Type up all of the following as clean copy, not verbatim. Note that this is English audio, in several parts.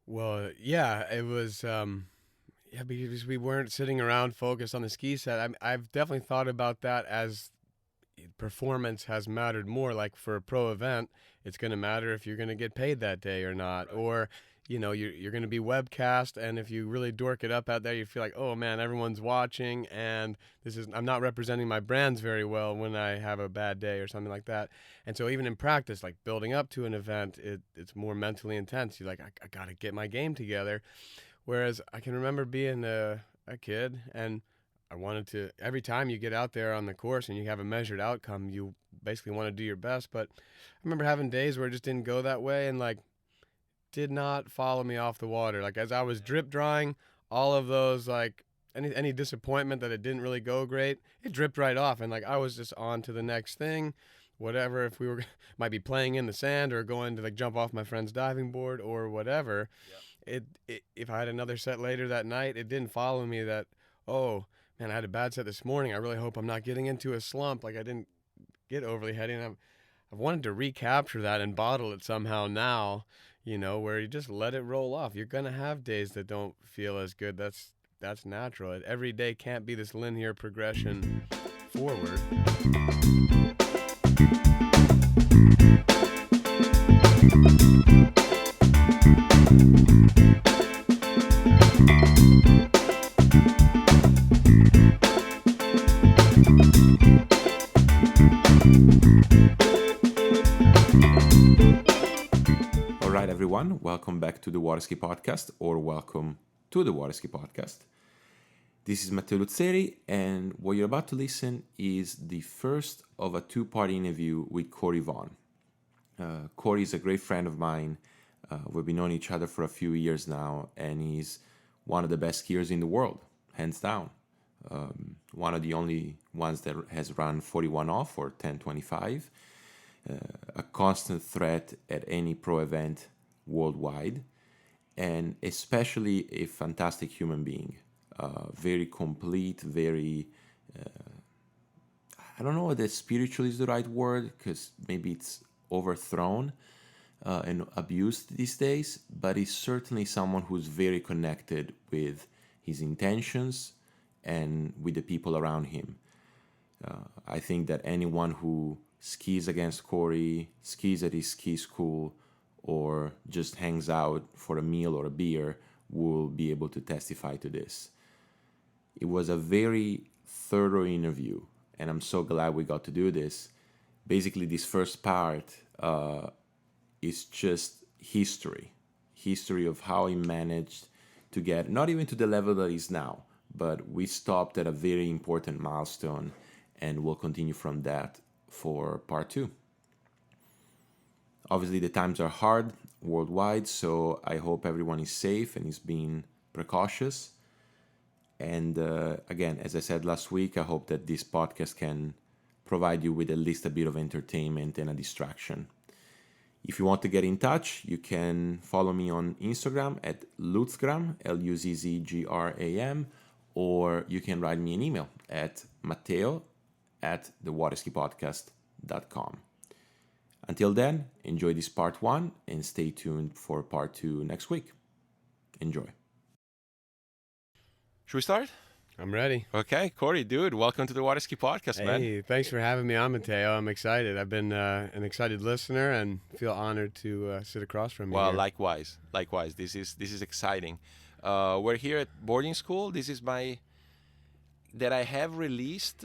Well, yeah, it was. Yeah, because we weren't sitting around focused on the ski set. I've definitely thought about that as performance has mattered more. Like for a pro event, it's going to matter if you're going to get paid that day or not, Right. or you're going to be webcast, and if you really dork it up out there, you feel like, oh man, everyone's watching, and I'm not representing my brands very well when I have a bad day or something like that. And so even in practice, like building up to an event, it's more mentally intense. You're like, I got to get my game together. Whereas I can remember being a kid, and I wanted to, every time you get out there on the course and you have a measured outcome, you basically want to do your best. But I remember having days where it just didn't go that way and like did not follow me off the water. Like as I was drip drying, all of those like any disappointment that it didn't really go great, it dripped right off. And like I was just on to the next thing. Whatever, if we were might be playing in the sand or going to like jump off my friend's diving board or whatever, Yeah. if I had another set later that night, it didn't follow me that, oh man, I had a bad set this morning. I really hope I'm not getting into a slump. Like I didn't get overly heady, and I've wanted to recapture that and bottle it somehow now. Where you just let it roll off. You're gonna have days that don't feel as good. That's natural. Every day can't be this linear progression forward. All right, everyone, welcome back to the Waterski Podcast, or welcome to the Waterski Podcast. This is Matteo Luzzeri, and what you're about to listen is the first of a two-part interview with Corey Vaughn. Corey is a great friend of mine. We've been knowing each other for a few years now, and he's one of the best skiers in the world, hands down. One of the only ones that has run 41 off or 10:25. A constant threat at any pro event worldwide, and especially a fantastic human being. Very complete, very, I don't know whether spiritual is the right word, because maybe it's overthrown and abused these days, but he's certainly someone who's very connected with his intentions and with the people around him. I think that anyone who skis against Corey, skis at his ski school, or just hangs out for a meal or a beer will be able to testify to this. It was a very thorough interview, and I'm so glad we got to do this. Basically, this first part is just history of how he managed to get not even to the level that he's now, but we stopped at a very important milestone, and we'll continue from that for part two. Obviously, the times are hard worldwide, so I hope everyone is safe and is being precautious. And again, as I said last week, I hope that this podcast can provide you with at least a bit of entertainment and a distraction. If you want to get in touch, you can follow me on Instagram at Lutzgram, Luzzgram, or you can write me an email at matteo@thewaterskipodcast.com. Until then, enjoy this part one and stay tuned for part two next week. Enjoy. Should we start? I'm ready. Okay, Corey, dude, welcome to the Waterski Podcast, man. Hey, thanks for having me on, Matteo. I'm excited. I've been an excited listener and feel honored to sit across from you. Well, here. likewise. This is exciting. We're here at boarding school. This is that I have released.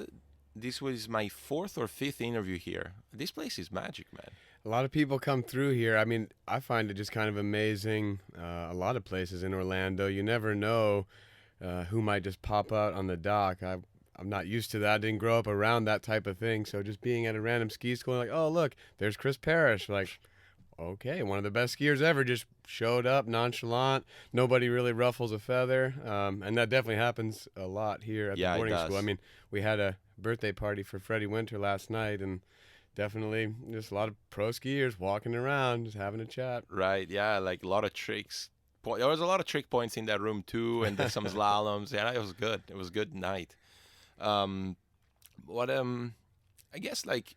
This was my fourth or fifth interview here. This place is magic, man. A lot of people come through here. I mean, I find it just kind of amazing. A lot of places in Orlando, you never know who might just pop out on the dock. I'm not used to that. I didn't grow up around that type of thing. So just being at a random ski school, like, oh, look, there's Chris Parrish. Like, okay, one of the best skiers ever just showed up, nonchalant. Nobody really ruffles a feather. And that definitely happens a lot here at the boarding school. I mean, we had a birthday party for Freddie Winter last night, and definitely just a lot of pro skiers walking around, just having a chat. Right, yeah, like a lot of tricks. There was a lot of trick points in that room too, and then some slaloms. Yeah, it was good. It was a good night. What I guess like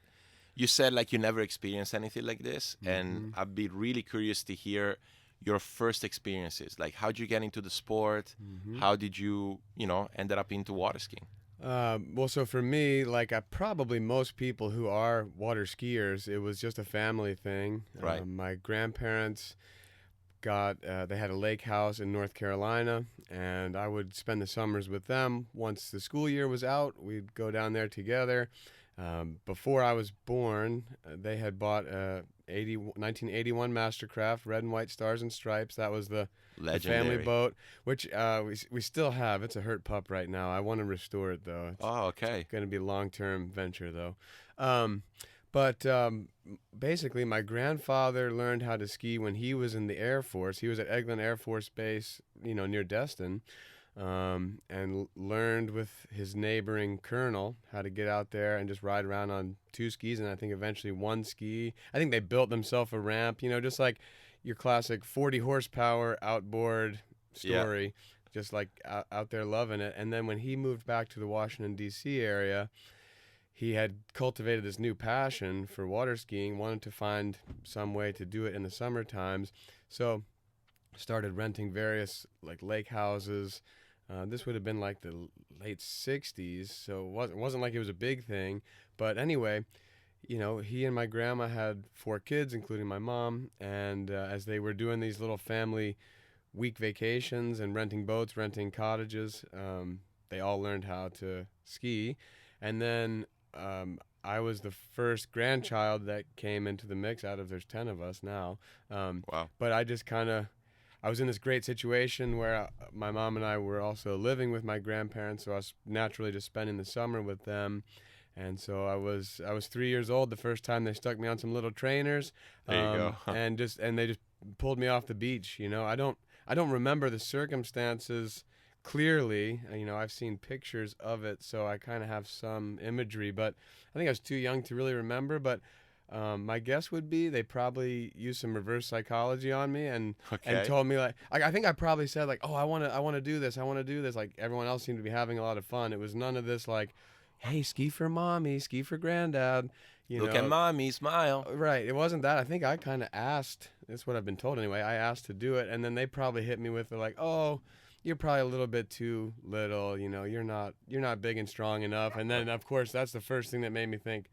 you said, like you never experienced anything like this, and I'd be really curious to hear your first experiences? Like, how did you get into the sport? How did you, ended up into water skiing? Well, so for me, like probably most people who are water skiers, it was just a family thing. Right. My grandparents they had a lake house in North Carolina, and I would spend the summers with them. Once the school year was out, we'd go down there together. Before I was born, they had bought a 1981 Mastercraft, red and white stars and stripes. That was the family Legendary. boat, which we still have. It's a hurt pup right now. I want to restore it, though. Oh, okay. It's going to be a long-term venture, though. But basically, my grandfather learned how to ski when he was in the Air Force. He was at Eglin Air Force Base, near Destin, and learned with his neighboring colonel how to get out there and just ride around on two skis, and I think eventually one ski. I think they built themselves a ramp, just like your classic 40 horsepower outboard story, just like out there loving it. And then when he moved back to the Washington, D.C. area, he had cultivated this new passion for water skiing, wanted to find some way to do it in the summer times. So started renting various like lake houses. This would have been like the late 60s, so it wasn't like it was a big thing. But anyway, he and my grandma had 4 kids, including my mom. And as they were doing these little family week vacations and renting boats, renting cottages, they all learned how to ski. And then I was the first grandchild that came into the mix out of there's 10 of us now. Wow. But I just I was in this great situation where my mom and I were also living with my grandparents, so I was naturally just spending the summer with them. And so I was 3 years old the first time they stuck me on some little trainers. There you go. And they just pulled me off the beach. I don't remember the circumstances clearly. I've seen pictures of it, so I kind of have some imagery, but I think I was too young to really remember. But my guess would be they probably used some reverse psychology on me and told me like I think I probably said like, oh, I want to do this. Like everyone else seemed to be having a lot of fun. It was none of this like, hey, ski for mommy, ski for granddad. Look at mommy, smile. Right. It wasn't that. I think I kind of asked. That's what I've been told anyway. I asked to do it, and then they probably hit me with they're like, oh, you're probably a little bit too little. You're not big and strong enough. And then of course that's the first thing that made me think,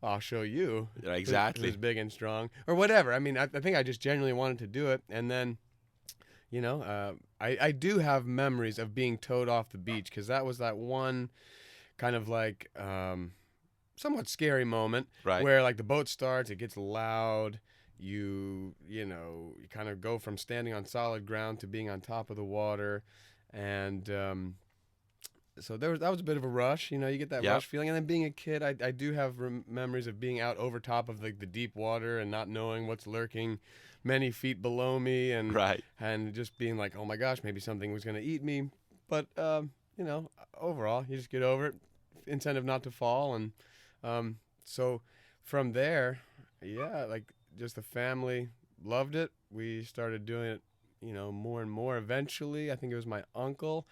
I'll show you Exactly. who's big and strong or whatever. I mean, I think I just genuinely wanted to do it. And then, I do have memories of being towed off the beach because that was that one kind of like somewhat scary moment where like the boat starts, it gets loud. You kind of go from standing on solid ground to being on top of the water. And so that was a bit of a rush, you get that rush feeling. And then being a kid, I do have memories of being out over top of the deep water and not knowing what's lurking many feet below me, and just being like, oh my gosh, maybe something was going to eat me. But overall, you just get over it. Incentive not to fall. And so from there, like just the family loved it. We started doing it, more and more. Eventually, I think it was my uncle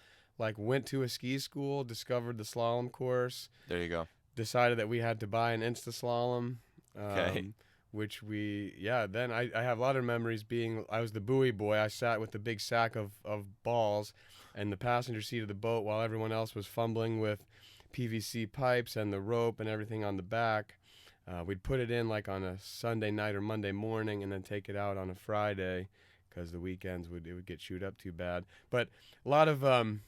went to a ski school, discovered the slalom course. There you go. Decided that we had to buy an Insta slalom. Okay. Which then I have a lot of memories I was the buoy boy. I sat with the big sack of balls and the passenger seat of the boat while everyone else was fumbling with PVC pipes and the rope and everything on the back. We'd put it in like on a Sunday night or Monday morning and then take it out on a Friday because the weekends it would get chewed up too bad. But a lot of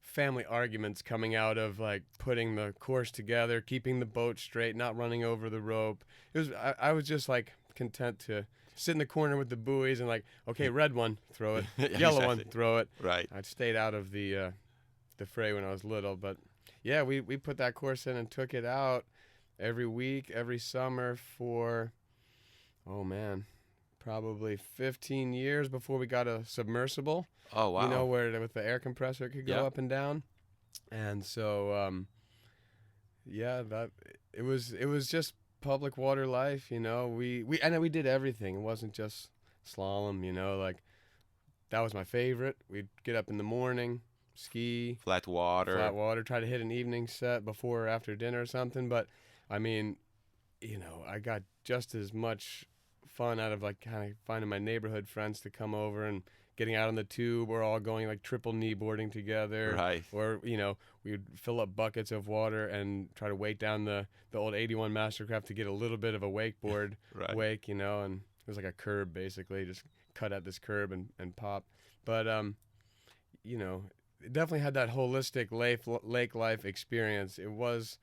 family arguments coming out of like putting the course together, keeping the boat straight, not running over the rope. I was just like content to sit in the corner with the buoys and like, okay, red one, throw it, yellow one, throw it. Right. I'd stayed out of the fray when I was little, but yeah, we put that course in and took it out every week, every summer for, oh man, probably 15 years before we got a submersible. Oh, wow. Where with the air compressor it could go up and down. And so, that it was just public water life, we did everything. It wasn't just slalom, like that was my favorite. We'd get up in the morning, ski, flat water, try to hit an evening set before or after dinner or something. But I mean, I got just as much fun out of like kind of finding my neighborhood friends to come over and getting out on the tube. We're all going like triple knee boarding together. Right. Or, we would fill up buckets of water and try to wake down the old 81 Mastercraft to get a little bit of a wakeboard Right. wake, and it was like a curb basically, just cut at this curb and pop. But, it definitely had that holistic lake life experience. It was,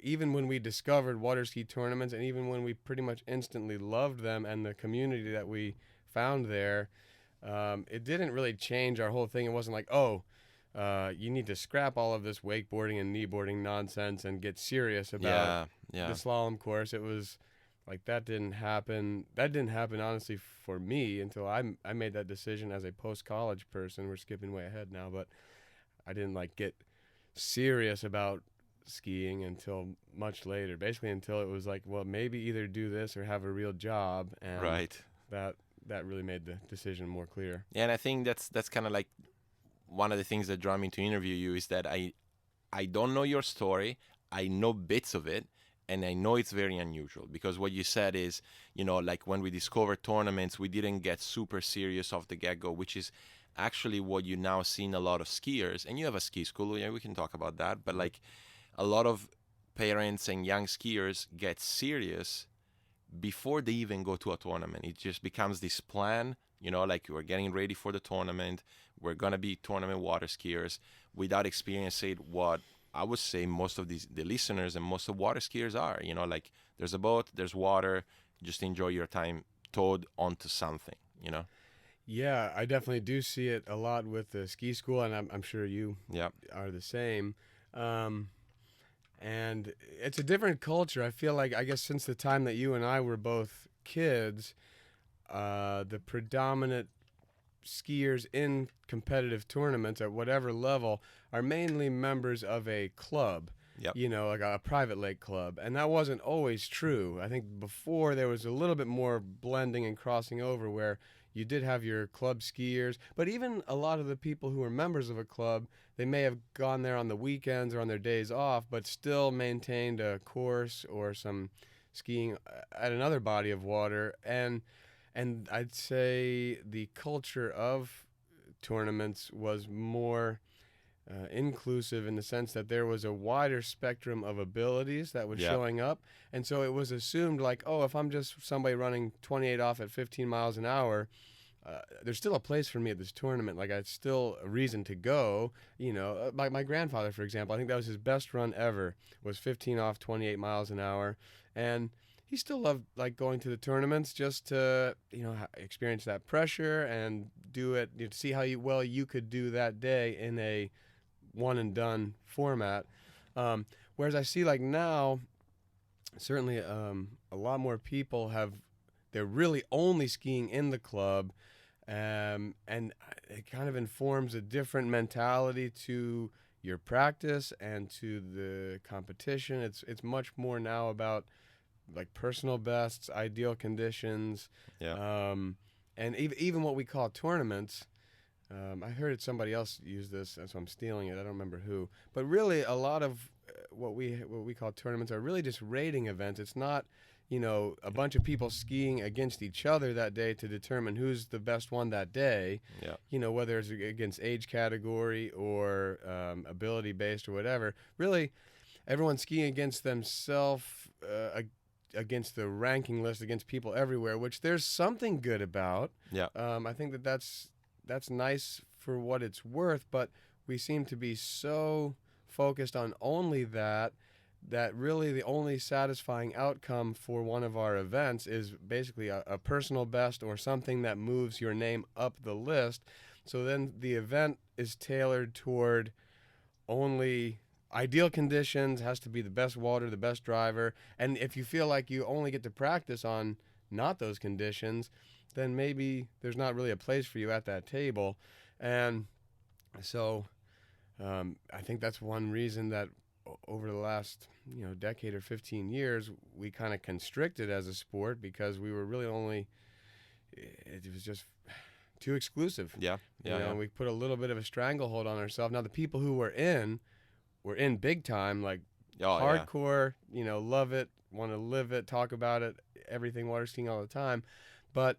even when we discovered water ski tournaments and even when we pretty much instantly loved them and the community that we found there, it didn't really change our whole thing. It wasn't like, you need to scrap all of this wakeboarding and kneeboarding nonsense and get serious about the slalom course. It was like that didn't happen. That didn't happen, honestly, for me until I made that decision as a post-college person. We're skipping way ahead now, but I didn't like get serious about skiing until much later. Basically, until it was like, well, maybe either do this or have a real job, and Right. that really made the decision more clear. Yeah, and I think that's kind of like one of the things that drew me to interview you is that I don't know your story. I know bits of it, and I know it's very unusual because what you said is, like when we discovered tournaments, we didn't get super serious off the get-go, which is actually what you now see in a lot of skiers. And you have a ski school, yeah, we can talk about that. But like a lot of parents and young skiers get serious before they even go to a tournament. It just becomes this plan, like we're getting ready for the tournament. We're going to be tournament water skiers without experiencing what I would say most of the listeners and most of water skiers are, like there's a boat, there's water, just enjoy your time towed onto something, Yeah, I definitely do see it a lot with the ski school, and I'm sure you are the same. And it's a different culture. I feel like, I guess since the time that you and I were both kids, the predominant skiers in competitive tournaments at whatever level are mainly members of a club. Yep. Like a private lake club. And that wasn't always true. I think before there was a little bit more blending and crossing over where you did have your club skiers, but even a lot of the people who were members of a club, they may have gone there on the weekends or on their days off, but still maintained a course or some skiing at another body of water. And I'd say the culture of tournaments was more inclusive in the sense that there was a wider spectrum of abilities that was showing up. And so it was assumed like, if I'm just somebody running 28 off at 15 miles an hour, there's still a place for me at this tournament. Like, it's still a reason to go. My grandfather, for example, I think that was his best run ever, was 15 off 28 miles an hour. And he still loved like going to the tournaments just to, experience that pressure and do it, see how well you could do that day in a one and done format. Whereas I see like now, certainly a lot more people they're really only skiing in the club. And it kind of informs a different mentality to your practice and to the competition. It's much more now about like personal bests, ideal conditions, and even what we call tournaments. I heard somebody else use this, so I'm stealing it. I don't remember who, but really a lot of what we call tournaments are really just rating events. It's not, a bunch of people skiing against each other that day to determine who's the best one that day. Yeah. Whether it's against age category or ability based or whatever. Really, everyone's skiing against themselves. Against the ranking list, against people everywhere, which there's something good about. I think that's nice for what it's worth, but we seem to be so focused on only that really the only satisfying outcome for one of our events is basically a personal best or something that moves your name up the list. So then the event is tailored toward only ideal conditions, has to be the best water, the best driver. And if you feel like you only get to practice on not those conditions, then maybe there's not really a place for you at that table. And so I think that's one reason that over the last decade or 15 years, we kind of constricted as a sport because we were really only, it was just too exclusive. We put a little bit of a stranglehold on ourselves. Now the people who were in big time, like hardcore, love it, want to live it, talk about it, everything water skiing all the time. But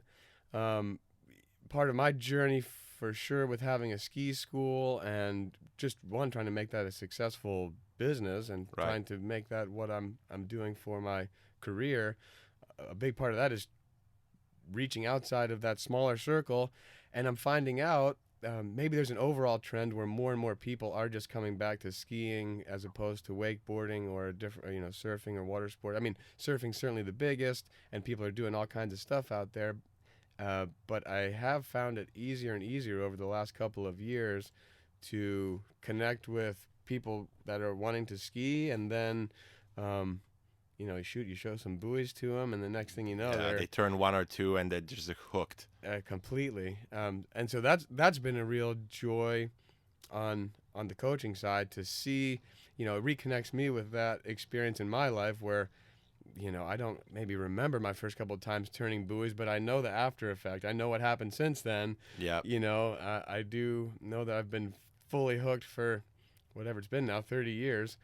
part of my journey for sure with having a ski school and just trying to make that a successful business and Right. trying to make that what I'm doing for my career, a big part of that is reaching outside of that smaller circle. And I'm finding out maybe there's an overall trend where more and more people are just coming back to skiing as opposed to wakeboarding or different, surfing or water sport. I mean, surfing's certainly the biggest, and people are doing all kinds of stuff out there. But I have found it easier and easier over the last couple of years to connect with people that are wanting to ski, and then you show some buoys to them, and the next thing you know, they turn one or two and they're just hooked. Completely. And so that's been a real joy on the coaching side to see. It reconnects me with that experience in my life where, I don't maybe remember my first couple of times turning buoys, but I know the after effect. I know what happened since then. Yeah. I do know that I've been fully hooked for whatever it's been now, 30 years.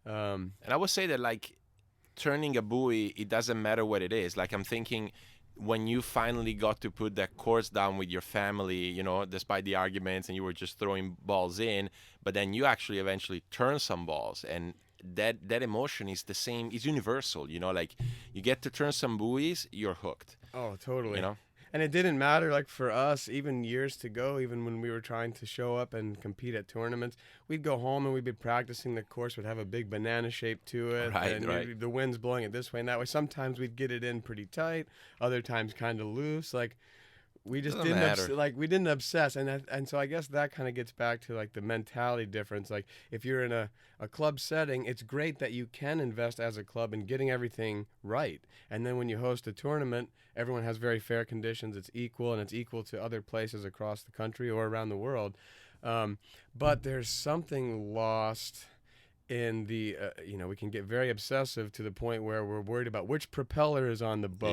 And I would say that, like, turning a buoy, it doesn't matter what it is. Like, I'm thinking when you finally got to put that course down with your family, despite the arguments, and you were just throwing balls in, but then you actually eventually turn some balls, and that emotion is the same, is universal. Like, you get to turn some buoys, you're hooked. Oh, totally. And it didn't matter, like, for us, even years to go, even when we were trying to show up and compete at tournaments, we'd go home and we'd be practicing. The course would have a big banana shape to it. Right, and right. The wind's blowing it this way and that way. Sometimes we'd get it in pretty tight. Other times kind of loose. Like, we just we didn't obsess. And so I guess that kind of gets back to, like, the mentality difference. Like, if you're in a club setting, it's great that you can invest as a club in getting everything right. And then when you host a tournament, everyone has very fair conditions. It's equal, and it's equal to other places across the country or around the world. But there's something lost in the, we can get very obsessive to the point where we're worried about which propeller is on the boat.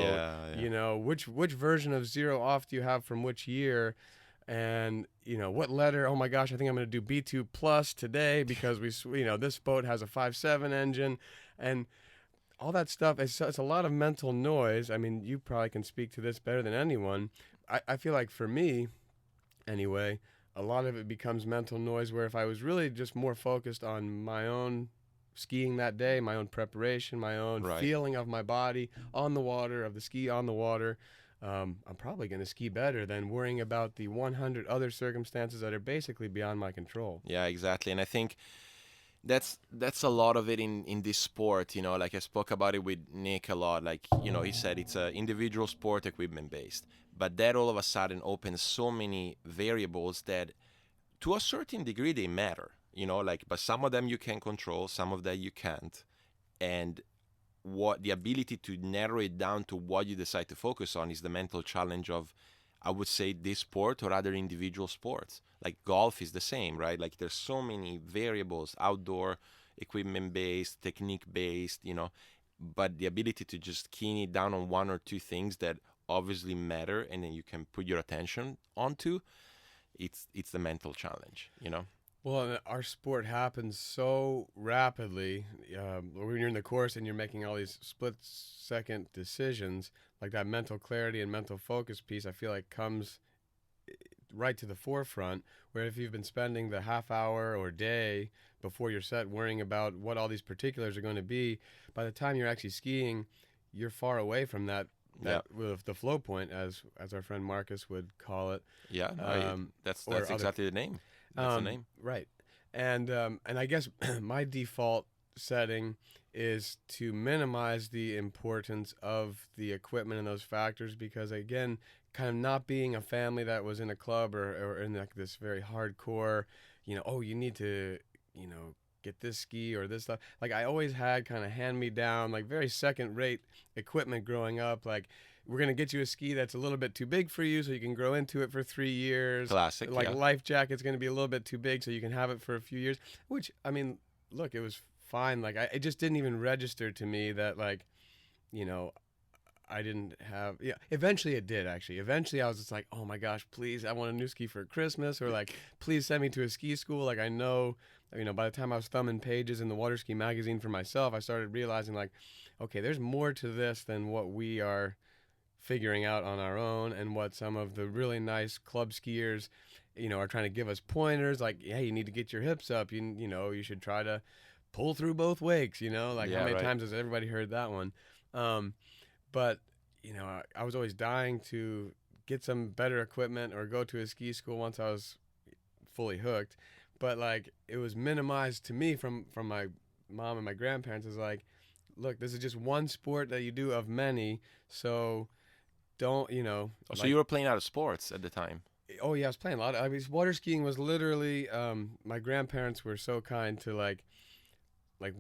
Yeah. Which version of zero off do you have from which year, and what letter. Oh my gosh, I think I'm going to do B2 plus today because this boat has a 5.7 engine, and all that stuff. It's a lot of mental noise. I mean, you probably can speak to this better than anyone. I feel like for me, anyway, a lot of it becomes mental noise, where if I was really just more focused on my own skiing that day, my own preparation, my own feeling of my body on the water, of the ski on the water, I'm probably going to ski better than worrying about the 100 other circumstances that are basically beyond my control. Yeah, exactly. And I think that's a lot of it in this sport. Like, I spoke about it with Nick a lot. Like, he said it's an individual sport, equipment based, but that all of a sudden opens so many variables that to a certain degree they matter, but some of them you can control, some of them you can't. And what the ability to narrow it down to what you decide to focus on is the mental challenge of, I would say, this sport or other individual sports. Like, golf is the same, right? Like, there's so many variables, outdoor, equipment-based, technique-based, but the ability to just key it down on one or two things that obviously matter and then you can put your attention onto, it's the mental challenge, Well, our sport happens so rapidly. When you're in the course and you're making all these split-second decisions, like that mental clarity and mental focus piece, I feel like comes right to the forefront, where if you've been spending the half hour or day before your set worrying about what all these particulars are going to be, by the time you're actually skiing, you're far away from that with the flow point, as our friend Marcus would call it. Yeah, that's exactly the name. That's the name. Right. And I guess my default setting is to minimize the importance of the equipment and those factors, because, again, kind of not being a family that was in a club or in, like, this very hardcore, you need to, get this ski or this stuff. Like, I always had kind of hand-me-down, like, very second-rate equipment growing up. Like, we're going to get you a ski that's a little bit too big for you so you can grow into it for 3 years. Classic, Like, life jacket's going to be a little bit too big so you can have it for a few years. Which, I mean, look, it was fine. Like, it just didn't even register to me that, like, I didn't have. Yeah, eventually it did, actually. Eventually I was just like, oh my gosh, please, I want a new ski for Christmas, or, like, please send me to a ski school. Like, I know, by the time I was thumbing pages in the water ski magazine for myself, I started realizing, like, okay, there's more to this than what we are figuring out on our own, and what some of the really nice club skiers, are trying to give us pointers like, hey, you need to get your hips up. You should try to pull through both wakes. Like how Yeah, many right. times has everybody heard that one? But I was always dying to get some better equipment or go to a ski school once I was fully hooked. But like it was minimized to me from my mom and my grandparents. Is like, look, this is just one sport that you do of many, so don't So you were playing out of sports at the time. oh yeah, I was playing a lot. I mean, water skiing was literally my grandparents were so kind to like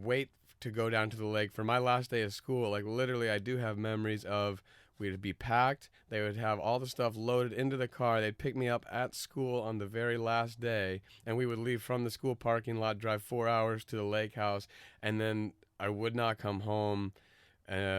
wait to go down to the lake for my last day of school. Like literally, I do have memories of we'd be packed. They would have all the stuff loaded into the car. They'd pick me up at school on the very last day, and we would leave from the school parking lot, drive 4 hours to the lake house, and then I would not come home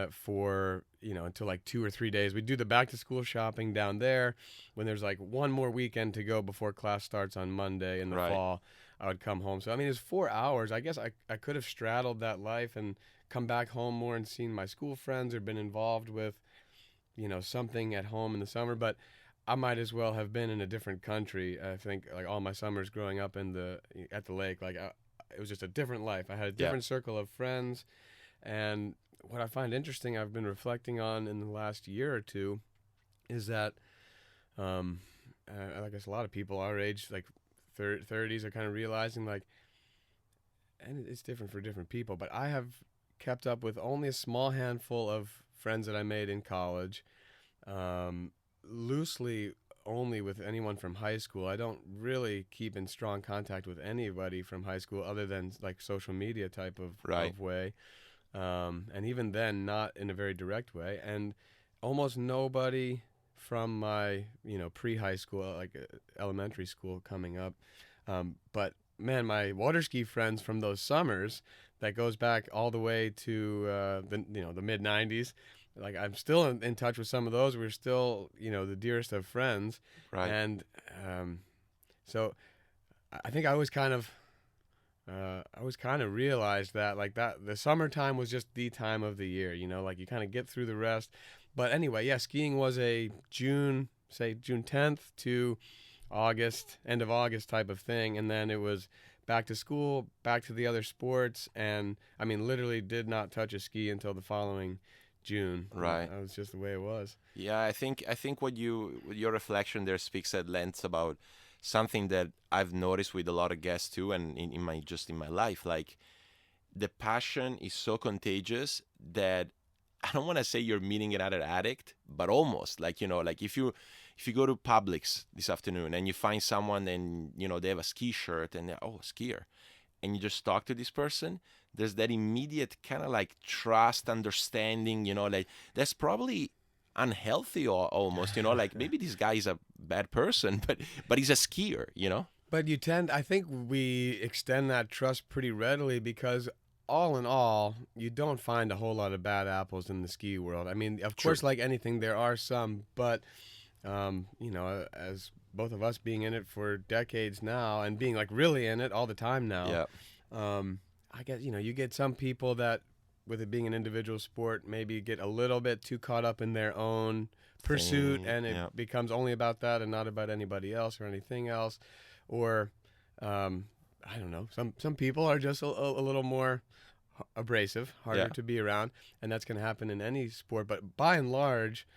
for until like 2 or 3 days. We'd do the back to school shopping down there. When there's like one more weekend to go before class starts on Monday in the Right. fall, I would come home. So I mean, it's 4 hours. I guess I could have straddled that life and come back home more and seen my school friends or been involved with something at home in the summer. But I might as well have been in a different country. I think like all my summers growing up at the lake, like it was just a different life. I had a different circle of friends. And what I find interesting, I've been reflecting on in the last year or two, is that I guess a lot of people our age, like 30s, are kind of realizing like, and it's different for different people, but I have kept up with only a small handful of friends that I made in college, loosely only with anyone from high school. I don't really keep in strong contact with anybody from high school other than like social media type of way. And even then, not in a very direct way. And almost nobody from my, pre-high school, like elementary school coming up. But man, my water ski friends from those summers, that goes back all the way to the mid '90s. Like I'm still in touch with some of those. We're still, the dearest of friends. Right. And so I think I was kind of realized that like that the summertime was just the time of the year, like you kind of get through the rest. But anyway, yeah, skiing was a June 10th to end of August type of thing. And then it was back to school, back to the other sports. And I mean, literally did not touch a ski until the following June. Right. That was just the way it was. Yeah, I think your reflection there speaks at length about something that I've noticed with a lot of guests too, and in my life, like the passion is so contagious that I don't want to say you're meeting another addict, but almost like, like if you go to Publix this afternoon and you find someone and, they have a ski shirt and they're, oh, skier, and you just talk to this person, there's that immediate kind of like trust, understanding, like that's probably unhealthy or almost, like maybe this guy is a bad person, but he's a skier, But I think we extend that trust pretty readily because all in all, you don't find a whole lot of bad apples in the ski world. I mean, of course, like anything, there are some, but, as both of us being in it for decades now and being like really in it all the time now, I guess, you get some people that, with it being an individual sport, maybe get a little bit too caught up in their own pursuit and it becomes only about that and not about anybody else or anything else. Or, I don't know, some people are just a little more abrasive, harder to be around, and that's going to happen in any sport. But by and large,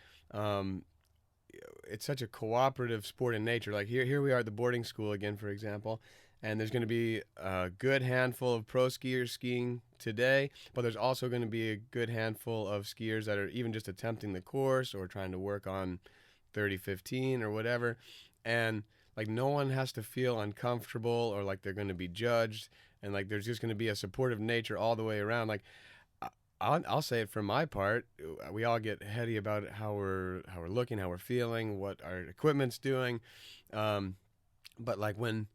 it's such a cooperative sport in nature. Like here we are at the boarding school again, for example, and there's going to be a good handful of pro skiers skiing today, but there's also going to be a good handful of skiers that are even just attempting the course or trying to work on 30-15 or whatever. And like no one has to feel uncomfortable or like they're going to be judged, and like there's just going to be a supportive nature all the way around. Like I'll say it from my part, we all get heady about how we're looking, how we're feeling, what our equipment's doing, but like when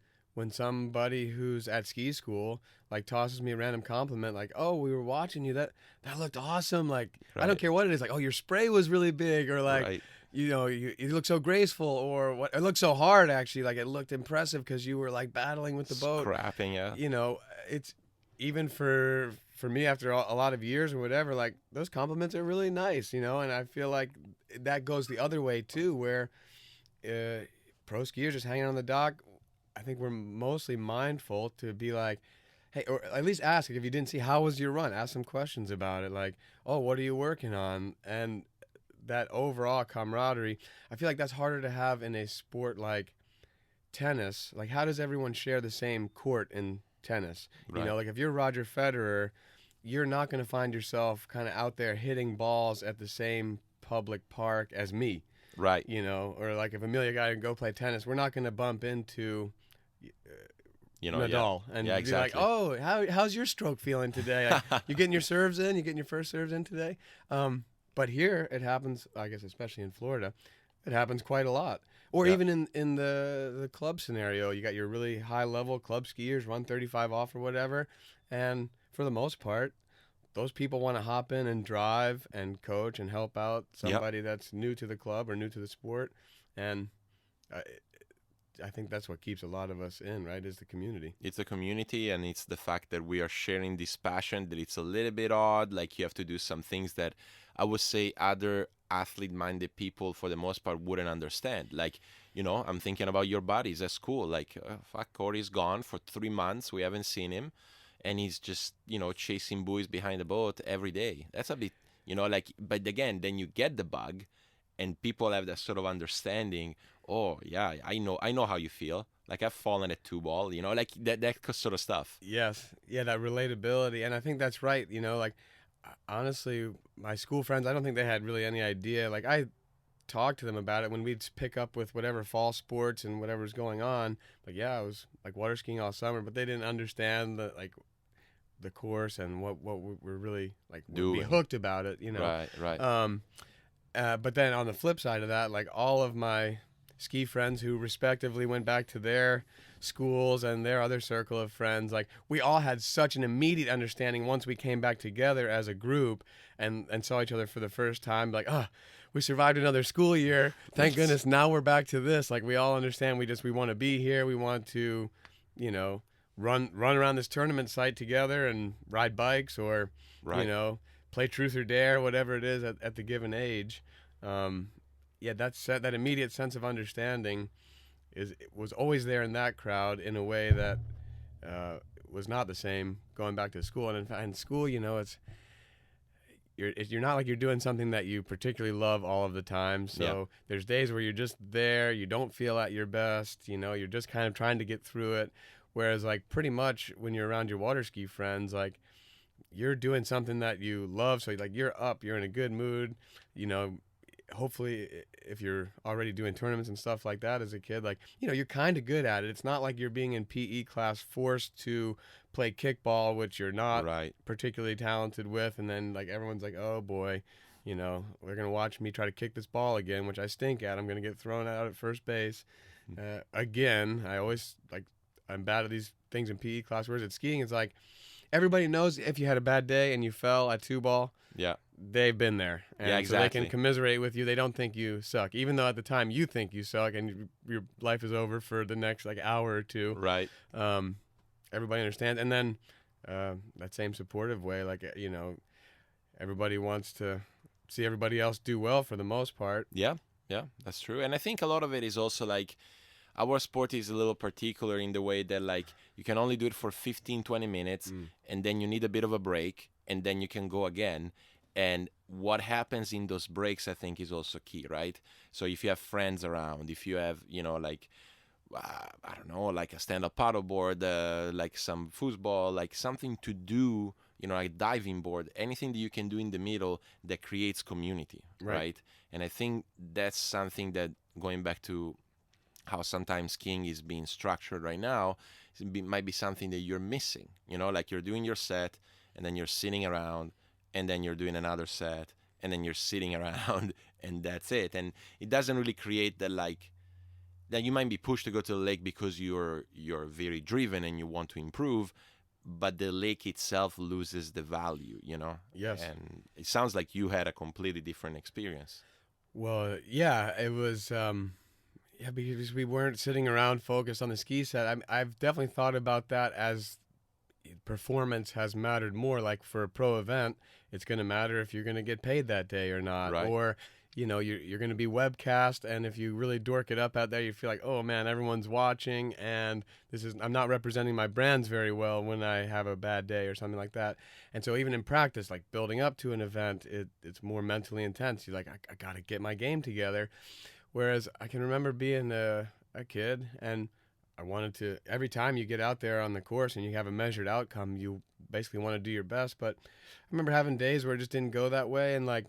somebody who's at ski school like tosses me a random compliment, like, oh, we were watching you, that looked awesome, like I don't care what it is, like, oh, your spray was really big, or like you look so graceful, or what, it looked so hard, actually, like it looked impressive because you were like battling with the boat, scrapping. it's even for for me, after a lot of years or whatever, like those compliments are really nice, and I feel like that goes the other way too, where pro skiers just hanging on the dock. I think we're mostly mindful to be like, hey, or at least ask if you didn't see, how was your run? Ask some questions about it, like, oh, what are you working on? And that overall camaraderie, I feel like that's harder to have in a sport like tennis. Like, how does everyone share the same court in tennis? Right. Like if you're Roger Federer, you're not going to find yourself kind of out there hitting balls at the same public park as me. Right. Or like if Amelia got to go play tennis, we're not going to bump into Nadal and yeah, be exactly. like, oh, how's your stroke feeling today? Like, you getting your serves in? You getting your first serves in today? But here it happens, I guess, especially in Florida, it happens quite a lot. Or even in the club scenario, you got your really high level club skiers run 35 off or whatever, and for the most part, those people want to hop in and drive and coach and help out somebody that's new to the club or new to the sport, and I think that's what keeps a lot of us in, right, is the community. It's the community, and it's the fact that we are sharing this passion, that it's a little bit odd. Like, you have to do some things that I would say other athlete-minded people, for the most part, wouldn't understand. Like, I'm thinking about your buddies at school. Like, fuck, Corey's gone for 3 months. We haven't seen him. And he's just, chasing buoys behind the boat every day. That's a bit, but again, then you get the bug, and people have that sort of understanding. Oh yeah, I know how you feel. Like, I've fallen at 2-ball, like that sort of stuff. Yes, yeah, that relatability, and I think that's right. Like, honestly, my school friends, I don't think they had really any idea. Like, I talked to them about it when we'd pick up with whatever fall sports and whatever's going on. Like, yeah, I was like water skiing all summer, but they didn't understand the course and what we're really like would be hooked about it. Right. But then on the flip side of that, like all of my ski friends who respectively went back to their schools and their other circle of friends, like we all had such an immediate understanding once we came back together as a group and saw each other for the first time, like, we survived another school year, thank goodness, now we're back to this. Like, we all understand, we want to be here, we want to run around this tournament site together and ride bikes or play truth or dare, whatever it is at the given age. That immediate sense of understanding was always there in that crowd in a way that was not the same going back to school. And in school, you're not like you're doing something that you particularly love all of the time. So there's days where you're just there, you don't feel at your best, you're just kind of trying to get through it. Whereas like pretty much when you're around your water ski friends, like you're doing something that you love. So like you're up, you're in a good mood, hopefully if you're already doing tournaments and stuff like that as a kid, like, you're kind of good at it. It's not like you're being in PE class forced to play kickball, which you're not particularly talented with. And then like everyone's like, oh boy, they're going to watch me try to kick this ball again, which I stink at. I'm going to get thrown out at first base. Again, I'm bad at these things in PE class. Whereas at skiing, it's like everybody knows if you had a bad day and you fell at 2-ball, they've been there. And exactly. So they can commiserate with you. They don't think you suck, even though at the time you think you suck and your life is over for the next like hour or two. Right. Everybody understands. And then that same supportive way, like, everybody wants to see everybody else do well for the most part. Yeah, that's true. And I think a lot of it is also like our sport is a little particular in the way that like you can only do it for 15-20 minutes and then you need a bit of a break and then you can go again. And what happens in those breaks, I think, is also key, right? So if you have friends around, if you have, I don't know, like a stand-up paddleboard, like some foosball, like something to do, a diving board, anything that you can do in the middle that creates community, right? And I think that's something that, going back to how sometimes skiing is being structured right now, might be something that you're missing, like you're doing your set and then you're sitting around and then you're doing another set and then you're sitting around and that's it. And it doesn't really create that like, that you might be pushed to go to the lake because you're very driven and you want to improve, but the lake itself loses the value, Yes. And it sounds like you had a completely different experience. Well, yeah, it was, because we weren't sitting around focused on the ski set. I've definitely thought about that as, performance has mattered more. Like for a pro event, it's going to matter if you're going to get paid that day or not. Right. Or, you're going to be webcast, and if you really dork it up out there, you feel like, oh man, everyone's watching, and I'm not representing my brands very well when I have a bad day or something like that. And so even in practice, like building up to an event, it's more mentally intense. You're like, I got to get my game together. Whereas I can remember being a kid, and I wanted to, every time you get out there on the course and you have a measured outcome, you basically want to do your best. But I remember having days where it just didn't go that way, and like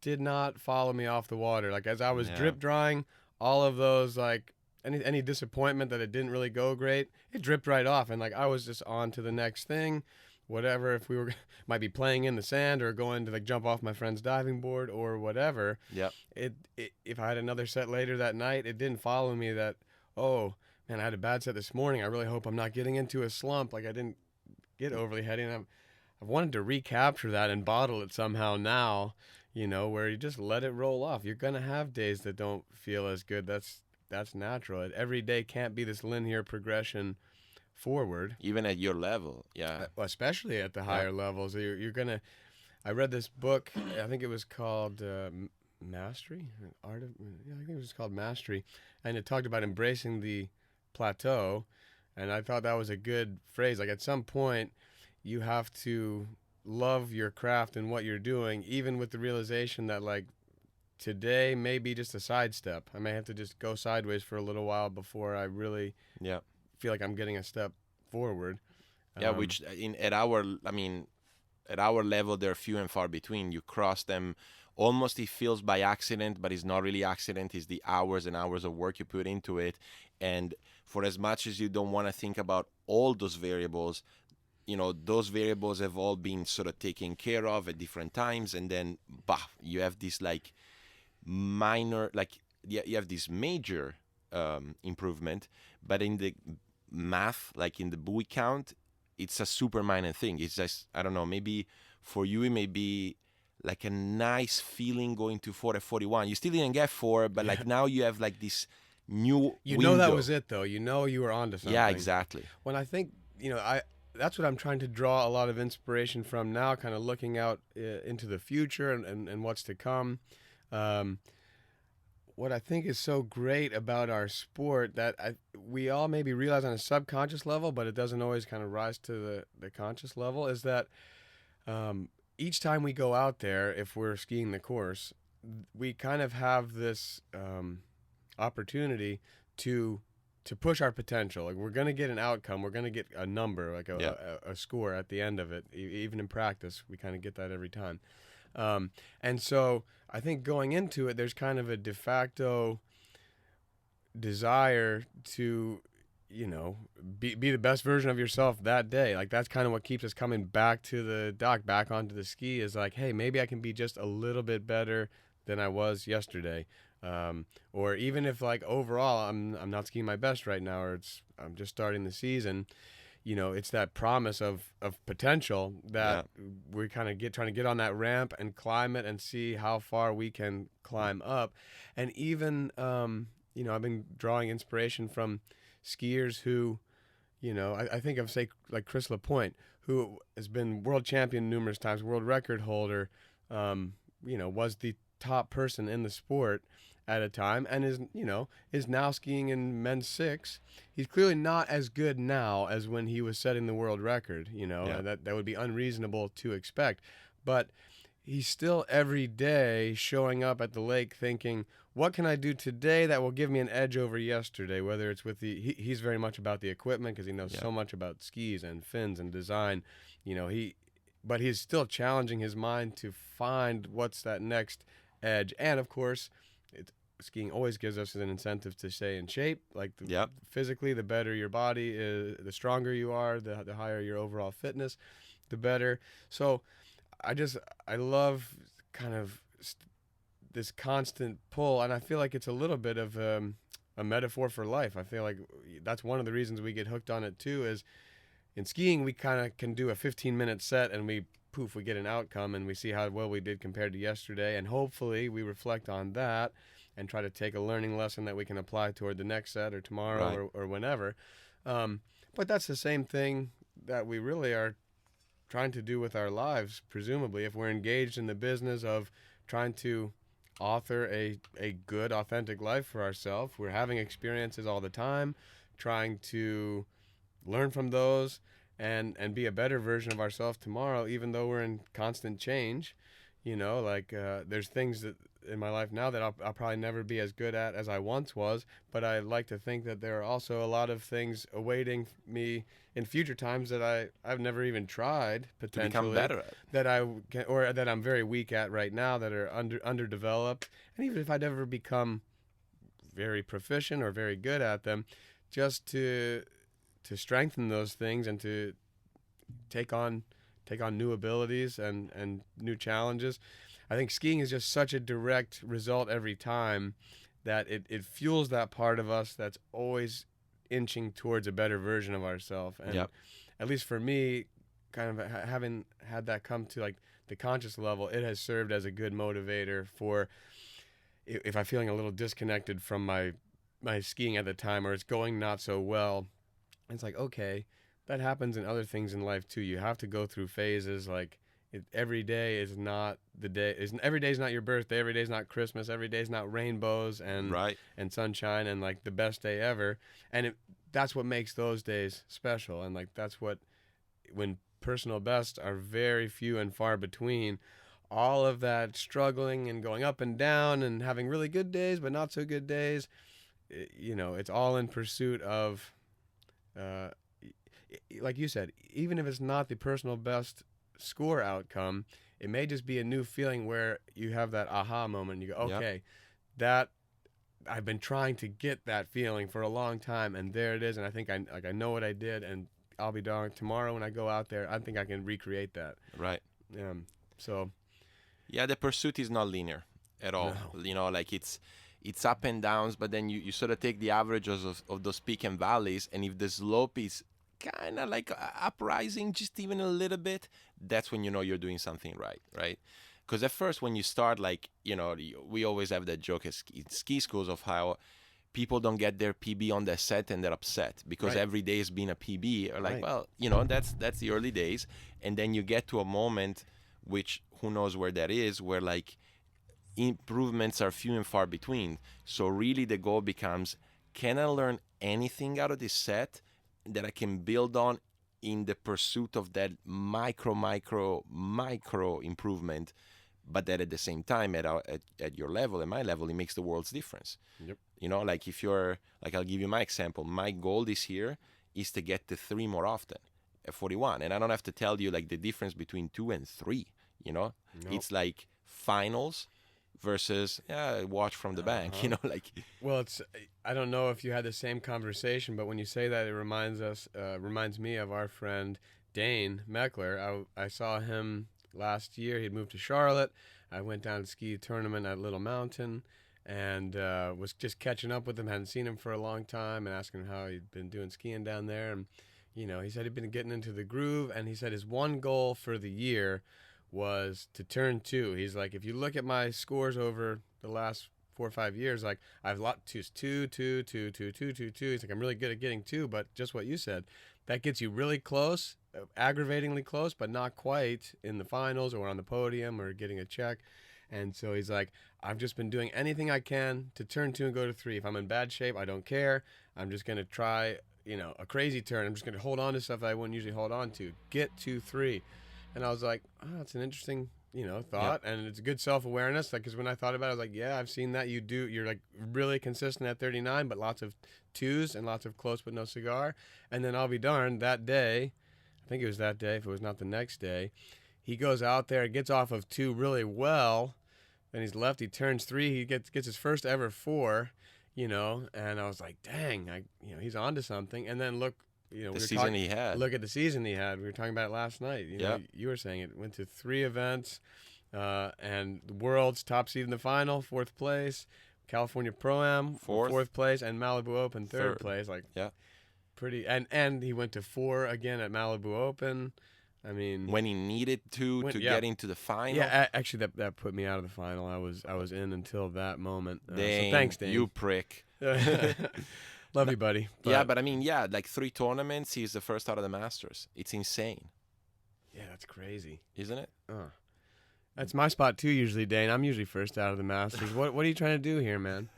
did not follow me off the water. Like as I was drip drying, all of those, like any disappointment that it didn't really go great, it dripped right off. And like I was just on to the next thing, whatever. If we were might be playing in the sand or going to like jump off my friend's diving board or whatever. Yep. It if I had another set later that night, it didn't follow me that, oh man, I had a bad set this morning. I really hope I'm not getting into a slump. Like I didn't get overly heady, and I've wanted to recapture that and bottle it somehow now, where you just let it roll off. You're going to have days that don't feel as good. That's natural. Every day can't be this linear progression forward. Even at your level, yeah. Especially at the higher levels. You're going to... I read this book, I think it was called Mastery? I think it was called Mastery. And it talked about embracing the plateau. And I thought that was a good phrase. Like at some point, you have to love your craft and what you're doing, even with the realization that like today may be just a sidestep. I may have to just go sideways for a little while before I really feel like I'm getting a step forward. Yeah, which at our level, they're few and far between. You cross them almost, it feels by accident, but it's not really accident. It's the hours and hours of work you put into it. And for as much as you don't want to think about all those variables, those variables have all been sort of taken care of at different times, and then you have this like minor, like you have this major improvement, but in the math, like in the buoy count, it's a super minor thing. It's just, I don't know, maybe for you it may be like a nice feeling going to 4 at 41. You still didn't get 4, but like now you have like this new window. That was it though. You were onto something. Yeah, exactly. When I think, that's what I'm trying to draw a lot of inspiration from now, kind of looking out into the future and what's to come. What I think is so great about our sport that we all maybe realize on a subconscious level, but it doesn't always kind of rise to the conscious level, is that each time we go out there, if we're skiing the course, we kind of have this opportunity to push our potential. Like we're going to get an outcome. We're going to get a number, like a score at the end of it. Even in practice, we kind of get that every time. And so I think going into it, there's kind of a de facto desire to, be the best version of yourself that day. Like that's kind of what keeps us coming back to the dock, back onto the ski, is like, hey, maybe I can be just a little bit better than I was yesterday. Or even if like overall I'm not skiing my best right now, or I'm just starting the season, it's that promise of potential that we're kind of trying to get on that ramp and climb it and see how far we can climb up. And even I've been drawing inspiration from skiers who, I think of, say, like Chris LaPointe, who has been world champion numerous times, world record holder, was the top person in the sport at a time, and is now skiing in men's 6. He's clearly not as good now as when he was setting the world record. That would be unreasonable to expect, but he's still every day showing up at the lake thinking, what can I do today that will give me an edge over yesterday? Whether it's with he's very much about the equipment because he knows so much about skis and fins and design. But he's still challenging his mind to find what's that next edge. And of course, skiing always gives us an incentive to stay in shape. Like physically, the better your body is, the stronger you are, the higher your overall fitness, the better. So I love kind of this constant pull, and I feel like it's a little bit of a metaphor for life. I feel like that's one of the reasons we get hooked on it too, is in skiing we kind of can do a 15-minute set and we get an outcome and we see how well we did compared to yesterday, and hopefully we reflect on that and try to take a learning lesson that we can apply toward the next set or tomorrow or whenever. But that's the same thing that we really are trying to do with our lives, presumably, if we're engaged in the business of trying to author a good, authentic life for ourselves. We're having experiences all the time, trying to learn from those and be a better version of ourselves tomorrow, even though we're in constant change. You know, like there's things that in my life now that I'll probably never be as good at as I once was, but I like to think that there are also a lot of things awaiting me in future times that I've never even tried, potentially, to become better at. that I can, or that I'm very weak at right now, that are underdeveloped. And even if I'd ever become very proficient or very good at them, just to strengthen those things and to take on new abilities and new challenges. I think skiing is just such a direct result every time that it fuels that part of us that's always inching towards a better version of ourselves. And Yep. at least for me, kind of having had that come to like the conscious level, it has served as a good motivator for if I'm feeling a little disconnected from my skiing at the time, or it's going not so well. It's like, okay, that happens in other things in life too. You have to go through phases. Like every day is not the day. Every day is not your birthday. Every day is not Christmas. Every day is not rainbows and Right. and sunshine and like the best day ever. And that's what makes those days special. And like that's what, when personal bests are very few and far between, all of that struggling and going up and down and having really good days but not so good days, it's all in pursuit of. Like you said, even if it's not the personal best score outcome, it may just be a new feeling where you have that aha moment and you go, okay, that I've been trying to get that feeling for a long time, and there it is, and I think I know what I did, and I'll be darned, tomorrow when I go out there, I think I can recreate that. Right. So Yeah, the pursuit is not linear at all. No. Like it's up and downs, but then you sort of take the averages of those peaks and valleys, and if the slope is kind of like uprising just even a little bit, that's when you know you're doing something right? Because at first when you start, like, we always have that joke at ski schools of how people don't get their PB on their set and they're upset because Right. every day has been a PB, or like, Right. well, that's the early days, and then you get to a moment, which who knows where that is, where like improvements are few and far between. So really the goal becomes, can I learn anything out of this set that I can build on in the pursuit of that micro improvement, but that at the same time at your level, at my level, it makes the world's difference. Yep. Like if you're, like, I'll give you my example. My goal this year is to get to 3 more often at 41, and I don't have to tell you like the difference between 2 and 3. Nope. It's like finals versus watch from the bank. Like. Well, I don't know if you had the same conversation, but when you say that, it reminds me of our friend Dane Meckler. I saw him last year. He'd moved to Charlotte. I went down to ski tournament at Little Mountain and was just catching up with him. Hadn't seen him for a long time and asking him how he'd been doing skiing down there. And, he said he'd been getting into the groove, and he said his one goal for the year was to turn 2. He's like, if you look at my scores over the last 4 or 5 years, like I've lost 2. He's like, I'm really good at getting 2, but just what you said, that gets you really close, aggravatingly close, but not quite in the finals or on the podium or getting a check. And so he's like, I've just been doing anything I can to turn 2 and go to 3. If I'm in bad shape, I don't care. I'm just going to try, a crazy turn. I'm just going to hold on to stuff that I wouldn't usually hold on to. Get to 3. And I was like, oh, that's an interesting, thought. Yeah. And it's good self-awareness. Like, because when I thought about it, I was like, yeah, I've seen that. You're like really consistent at 39, but lots of 2s and lots of close but no cigar. And then I'll be darned, that day, I think it was that day, if it was not the next day, he goes out there, gets off of 2 really well. Then he's left, he turns 3, he gets his first ever 4, and I was like, dang, he's onto something. And then look, The season he had. Look at the season he had. We were talking about it last night. You were saying it went to 3 events, and the world's top seed in the final, 4th place. California Pro-Am, 4th place, and Malibu Open, 3rd place. Like, pretty. And he went to 4 again at Malibu Open. I mean, when he needed to get into the final. Yeah, actually, that put me out of the final. I was in until that moment. Dang, so thanks, Dane. you prick. Love you, buddy. Yeah, but I mean, yeah, like 3 tournaments. He's the first out of the Masters. It's insane. Yeah, that's crazy. Isn't it? That's my spot too usually, Dane. I'm usually first out of the Masters. What are you trying to do here, man?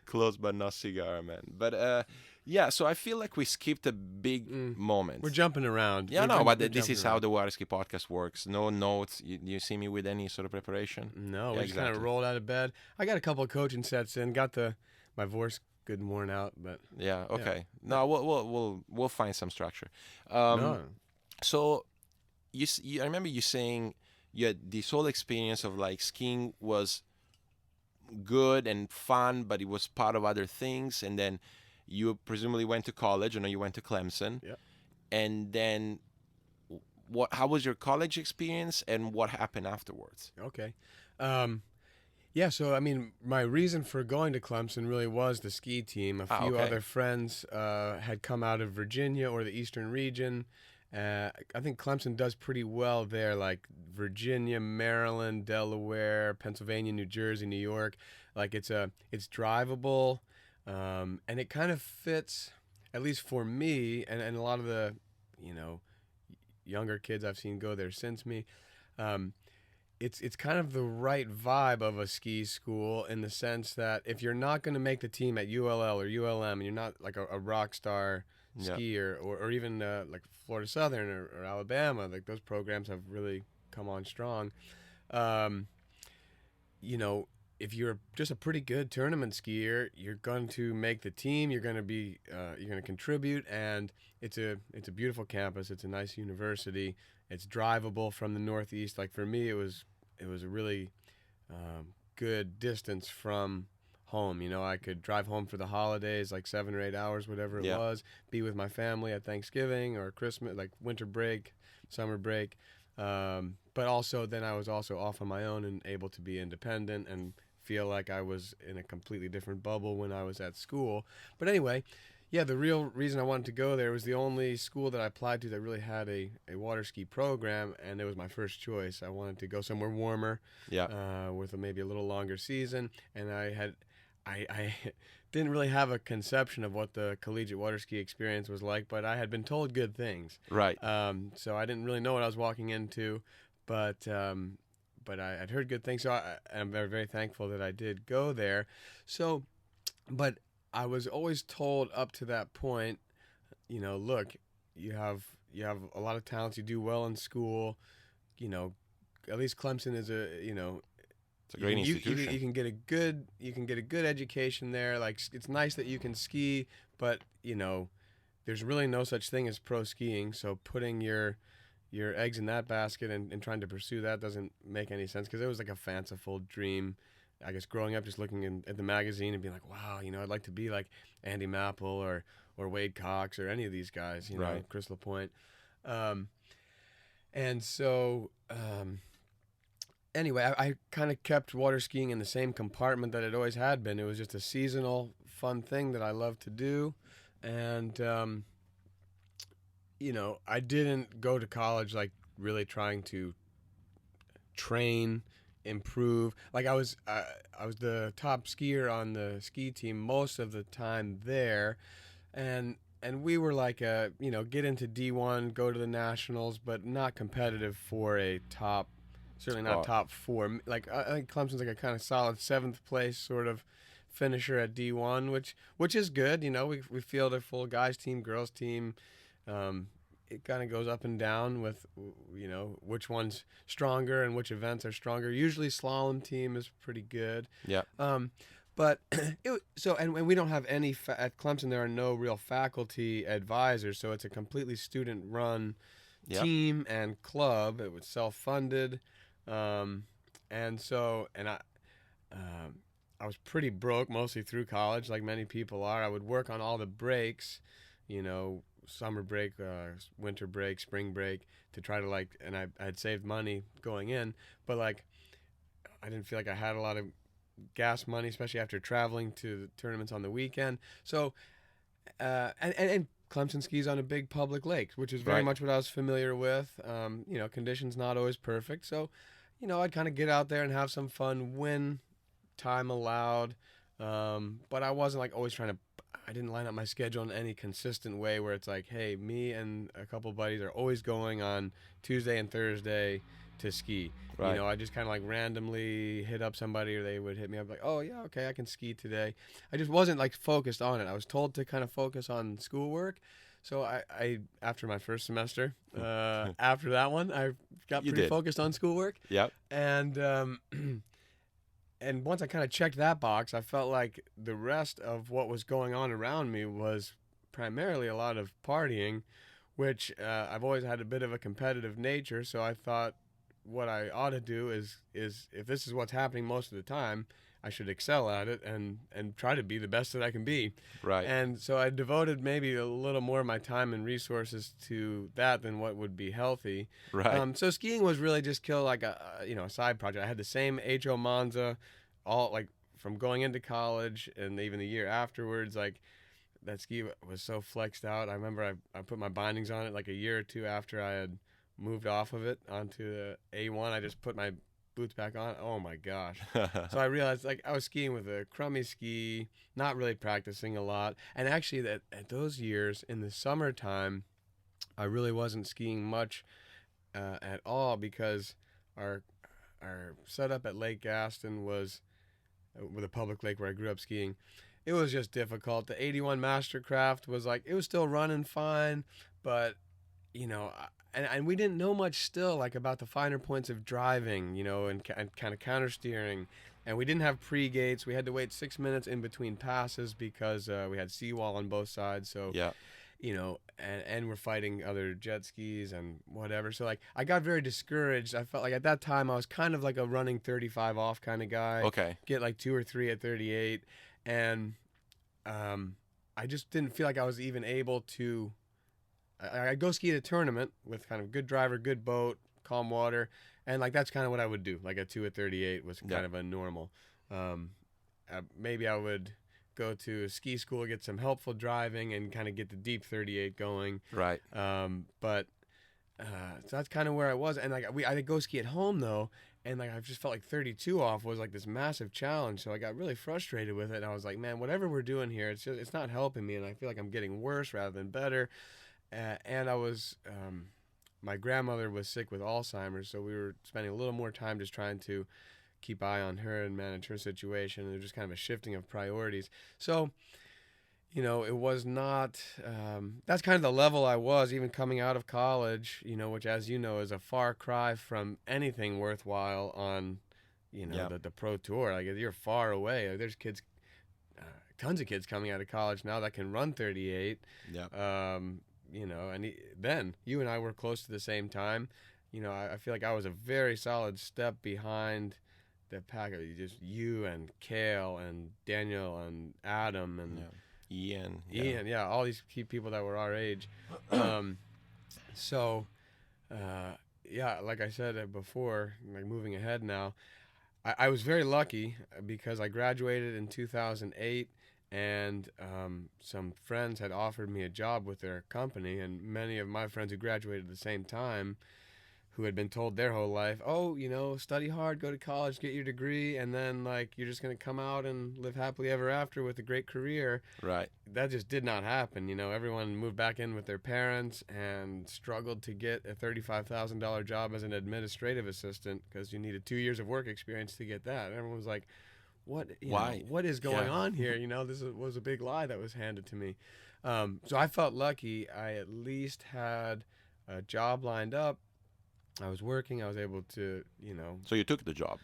Close but not cigar, man. But yeah, so I feel like we skipped a big moment. We're jumping around. Yeah, no, but this is how the Waterski podcast works. No notes. You see me with any sort of preparation? No, Yeah, we just kind of exactly. rolled out of bed. I got a couple of coaching sets in. Got my voice good and worn out, but Yeah. Okay. No, we'll find some structure. no. So I remember you saying you had this whole experience of like skiing was good and fun, but it was part of other things, and then you presumably went to college. I know you went to Clemson. Yeah. And then how was your college experience, and what happened afterwards? Okay. Yeah, so, I mean, my reason for going to Clemson really was the ski team. A few okay. other friends had come out of Virginia or the Eastern region. I think Clemson does pretty well there, like Virginia, Maryland, Delaware, Pennsylvania, New Jersey, New York. Like, it's drivable, and it kind of fits, at least for me, and a lot of the, younger kids I've seen go there since me. It's kind of the right vibe of a ski school in the sense that if you're not going to make the team at ULL or ULM and you're not like a rock star skier or even like Florida Southern or Alabama, like those programs have really come on strong. If you're just a pretty good tournament skier, you're going to make the team. You're going to contribute, and it's a beautiful campus. It's a nice university. It's drivable from the Northeast. Like for me, it was a really good distance from home. I could drive home for the holidays, like 7 or 8 hours, whatever it was, be with my family at Thanksgiving or Christmas, like winter break, summer break. But also then I was also off on my own and able to be independent and feel like I was in a completely different bubble when I was at school. But anyway, yeah, the real reason I wanted to go there was the only school that I applied to that really had a water ski program, and it was my first choice. I wanted to go somewhere warmer, with maybe a little longer season, and I didn't really have a conception of what the collegiate water ski experience was like, but I had been told good things. Right. So I didn't really know what I was walking into, but I'd heard good things, so I'm very, very thankful that I did go there. So, but I was always told up to that point, look, you have a lot of talents, you do well in school, at least Clemson is it's a great institution. You can get a good education there. Like it's nice that you can ski, but there's really no such thing as pro skiing. So putting your eggs in that basket and trying to pursue that doesn't make any sense, because it was like a fanciful dream. I guess growing up, just looking at the magazine and being like, wow, I'd like to be like Andy Mapple or Wade Cox or any of these guys, right. Chris LaPointe. And so, anyway, I kind of kept water skiing in the same compartment that it always had been. It was just a seasonal fun thing that I loved to do. And, I didn't go to college like really trying to train, improve. Like I was the top skier on the ski team most of the time there, and we were like get into D1, go to the nationals, but not competitive for a top, certainly not top 4. Like I think Clemson's like a kind of solid 7th place sort of finisher at D1, which is good. We field a full guys team, girls team. It kind of goes up and down with, which one's stronger and which events are stronger. Usually slalom team is pretty good. Yeah. But and we don't have any, at Clemson there are no real faculty advisors, so it's a completely student-run team and club. It was self-funded. I was pretty broke mostly through college, like many people are. I would work on all the breaks, summer break, winter break, spring break, to try to and I had saved money going in, but I didn't feel like I had a lot of gas money, especially after traveling to the tournaments on the weekend. So, and Clemson skis on a big public lake, which is very much what I was familiar with. Conditions not always perfect. So, I'd kind of get out there and have some fun when time allowed. But I wasn't always trying to, I didn't line up my schedule in any consistent way where it's like, hey, me and a couple buddies are always going on Tuesday and Thursday to ski. You Right. know, I just kind of like randomly hit up somebody, or they would hit me up like, oh yeah, okay, I can ski today. I just wasn't like focused on it. I was told to kind of focus on schoolwork. So I after my first semester, after that one, I got You pretty did. focused on schoolwork. Yep. And and once I kind of checked that box, I felt like the rest of what was going on around me was primarily a lot of partying, which I've always had a bit of a competitive nature. So I thought what I ought to do is if this is what's happening most of the time, I should excel at it and try to be the best that I can be. Right. And so I devoted maybe a little more of my time and resources to that than what would be healthy. Right. So skiing was really just like a side project. I had the same HO Monza, all like from going into college and even the year afterwards. Like that ski was so flexed out. I remember I put my bindings on it like a year or two after I had moved off of it onto the A1. I just put my boots back on. Oh my gosh. So I realized like I was skiing with a crummy ski, not really practicing a lot. And actually that at those years in the summertime, I really wasn't skiing much at all because our setup at Lake Gaston was with a public lake where I grew up skiing. It was just difficult. The 81 Mastercraft was like, it was still running fine, but you know, and we didn't know much still, like about the finer points of driving, you know, and kind of counter steering. And we didn't have pre-gates. We had to wait 6 minutes in between passes because we had seawall on both sides. So, Yeah. you know, and we're fighting other jet skis and whatever. So, like, I got very discouraged. I felt like at that time I was kind of like a running 35 off kind of guy. Okay. Get like 2 or 3 at 38. And I just didn't feel like I was even able to. I'd go ski at a tournament with kind of good driver, good boat, calm water, and like that's kind of what I would do. Like a 2 at 38 was kind of a normal. Maybe I would go to a ski school, get some helpful driving, and kind of get the deep 38 going. Right. But so that's kind of where I was, and like I'd go ski at home though, and like I just felt like 32 off was like this massive challenge. So I got really frustrated with it. And I was like, man, whatever we're doing here, it's not helping me, and I feel like I'm getting worse rather than better. And I was, my grandmother was sick with Alzheimer's, so we were spending a little more time just trying to keep eye on her and manage her situation. And it was just kind of a shifting of priorities. So, you know, it was not, that's kind of the level I was even coming out of college, you know, which, as you know, is a far cry from anything worthwhile on, you know, the pro tour. Like, you're far away. Like, there's kids, tons of kids coming out of college now that can run 38. Yeah. You know, and then you and I were close to the same time. You know, I feel like I was a very solid step behind the pack of just you and Kale and Daniel and Adam and Ian. Ian, all these key people that were our age. So, like I said before, like moving ahead now, I was very lucky because I graduated in 2008. And some friends had offered me a job with their company, and many of my friends who graduated at the same time, who had been told their whole life, oh, you know, study hard, go to college, get your degree, and then like you're just going to come out and live happily ever after with a great career. Right. That just did not happen. You know, everyone moved back in with their parents and struggled to get a $35,000 job as an administrative assistant because you needed 2 years of work experience to get that. And everyone was like, what is going on here? You know, this was a big lie that was handed to me. So I felt lucky. I at least had a job lined up. I was working. I was able to, you know. So you took the job?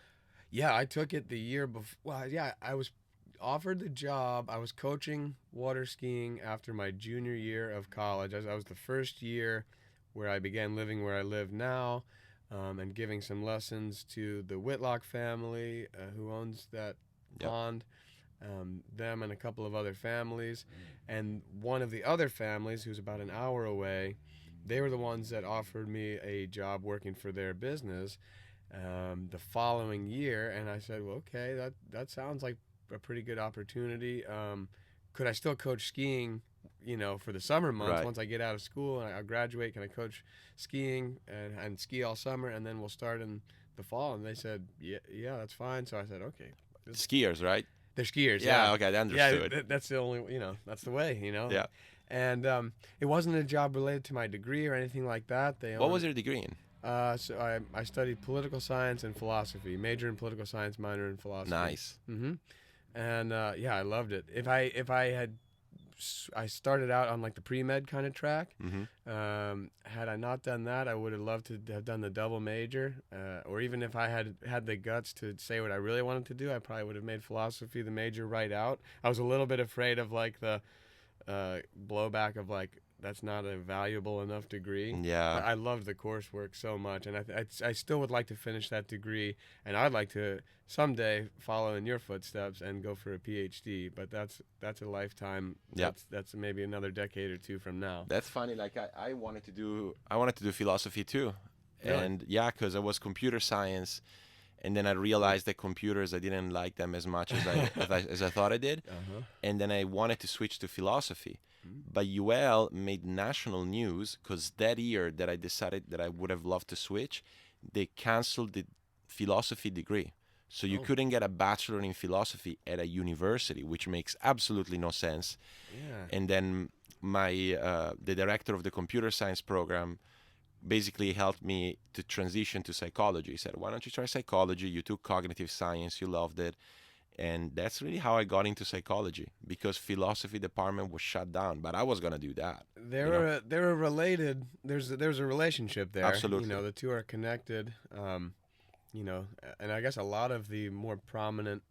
Yeah, I took it the year before. Well, yeah, I was offered the job. I was coaching water skiing after my junior year of college. I was the first year where I began living where I live now, and giving some lessons to the Whitlock family, who owns that pond, them and a couple of other families. And one of the other families, who's about an hour away, they were the ones that offered me a job working for their business the following year. And I said, well, okay, that sounds like a pretty good opportunity. Could I still coach skiing, you know, for the summer months? Once I get out of school and I graduate, can I coach skiing and ski all summer, and then we'll start in the fall? And they said, yeah, that's fine. So I said, okay. Skiers, right? They're skiers. Yeah, Yeah. okay, I Yeah, understood. that's the only, that's the way, Yeah. And it wasn't a job related to my degree or anything like that. What was your degree in? So I studied political science and philosophy. Major in political science, minor in philosophy. Nice. And yeah, I loved it. I started out on like the pre-med kind of track. Had I not done that, I would have loved to have done the double major. Or even if I had the guts to say what I really wanted to do, I probably would have made philosophy the major right out. I was a little bit afraid of like the blowback of like, that's not a valuable enough degree. Yeah. But I loved the coursework so much, and I still would like to finish that degree, and I'd like to someday follow in your footsteps and go for a PhD. But that's a lifetime. Yep. That's maybe another decade or two from now. That's funny. Like I wanted to do philosophy too, Really? and yeah, because I was computer science, and then I realized that computers, I didn't like them as much as I thought I did, and then I wanted to switch to philosophy. But UL made national news because that year that I decided that I would have loved to switch, they canceled the philosophy degree. So you couldn't get a bachelor in philosophy at a university, which makes absolutely no sense. Yeah. And then the director of the computer science program basically helped me to transition to psychology. He said, why don't you try psychology? You took cognitive science, you loved it. And that's really how I got into psychology, because philosophy department was shut down, but I was going to do that. They were related. There's a relationship there. Absolutely. The two are connected. And I guess a lot of the more prominent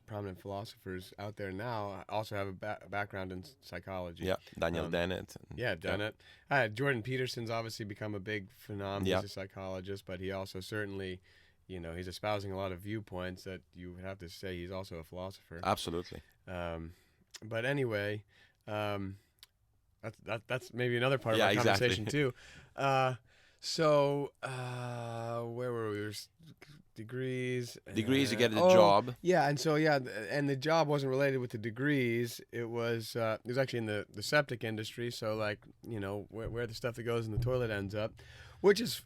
prominent philosophers out there now also have a background in psychology. Yeah, Daniel Dennett. Yeah, Dennett. Jordan Peterson's obviously become a big phenomenon. He's a psychologist, but he also certainly, he's espousing a lot of viewpoints that you would have to say he's also a philosopher. Absolutely. But anyway, that's maybe another part of our conversation too. So where were we? Degrees. Degrees, you get a job. Yeah, and and the job wasn't related with the degrees. It was actually in the septic industry. So like, where the stuff that goes in the toilet ends up, which was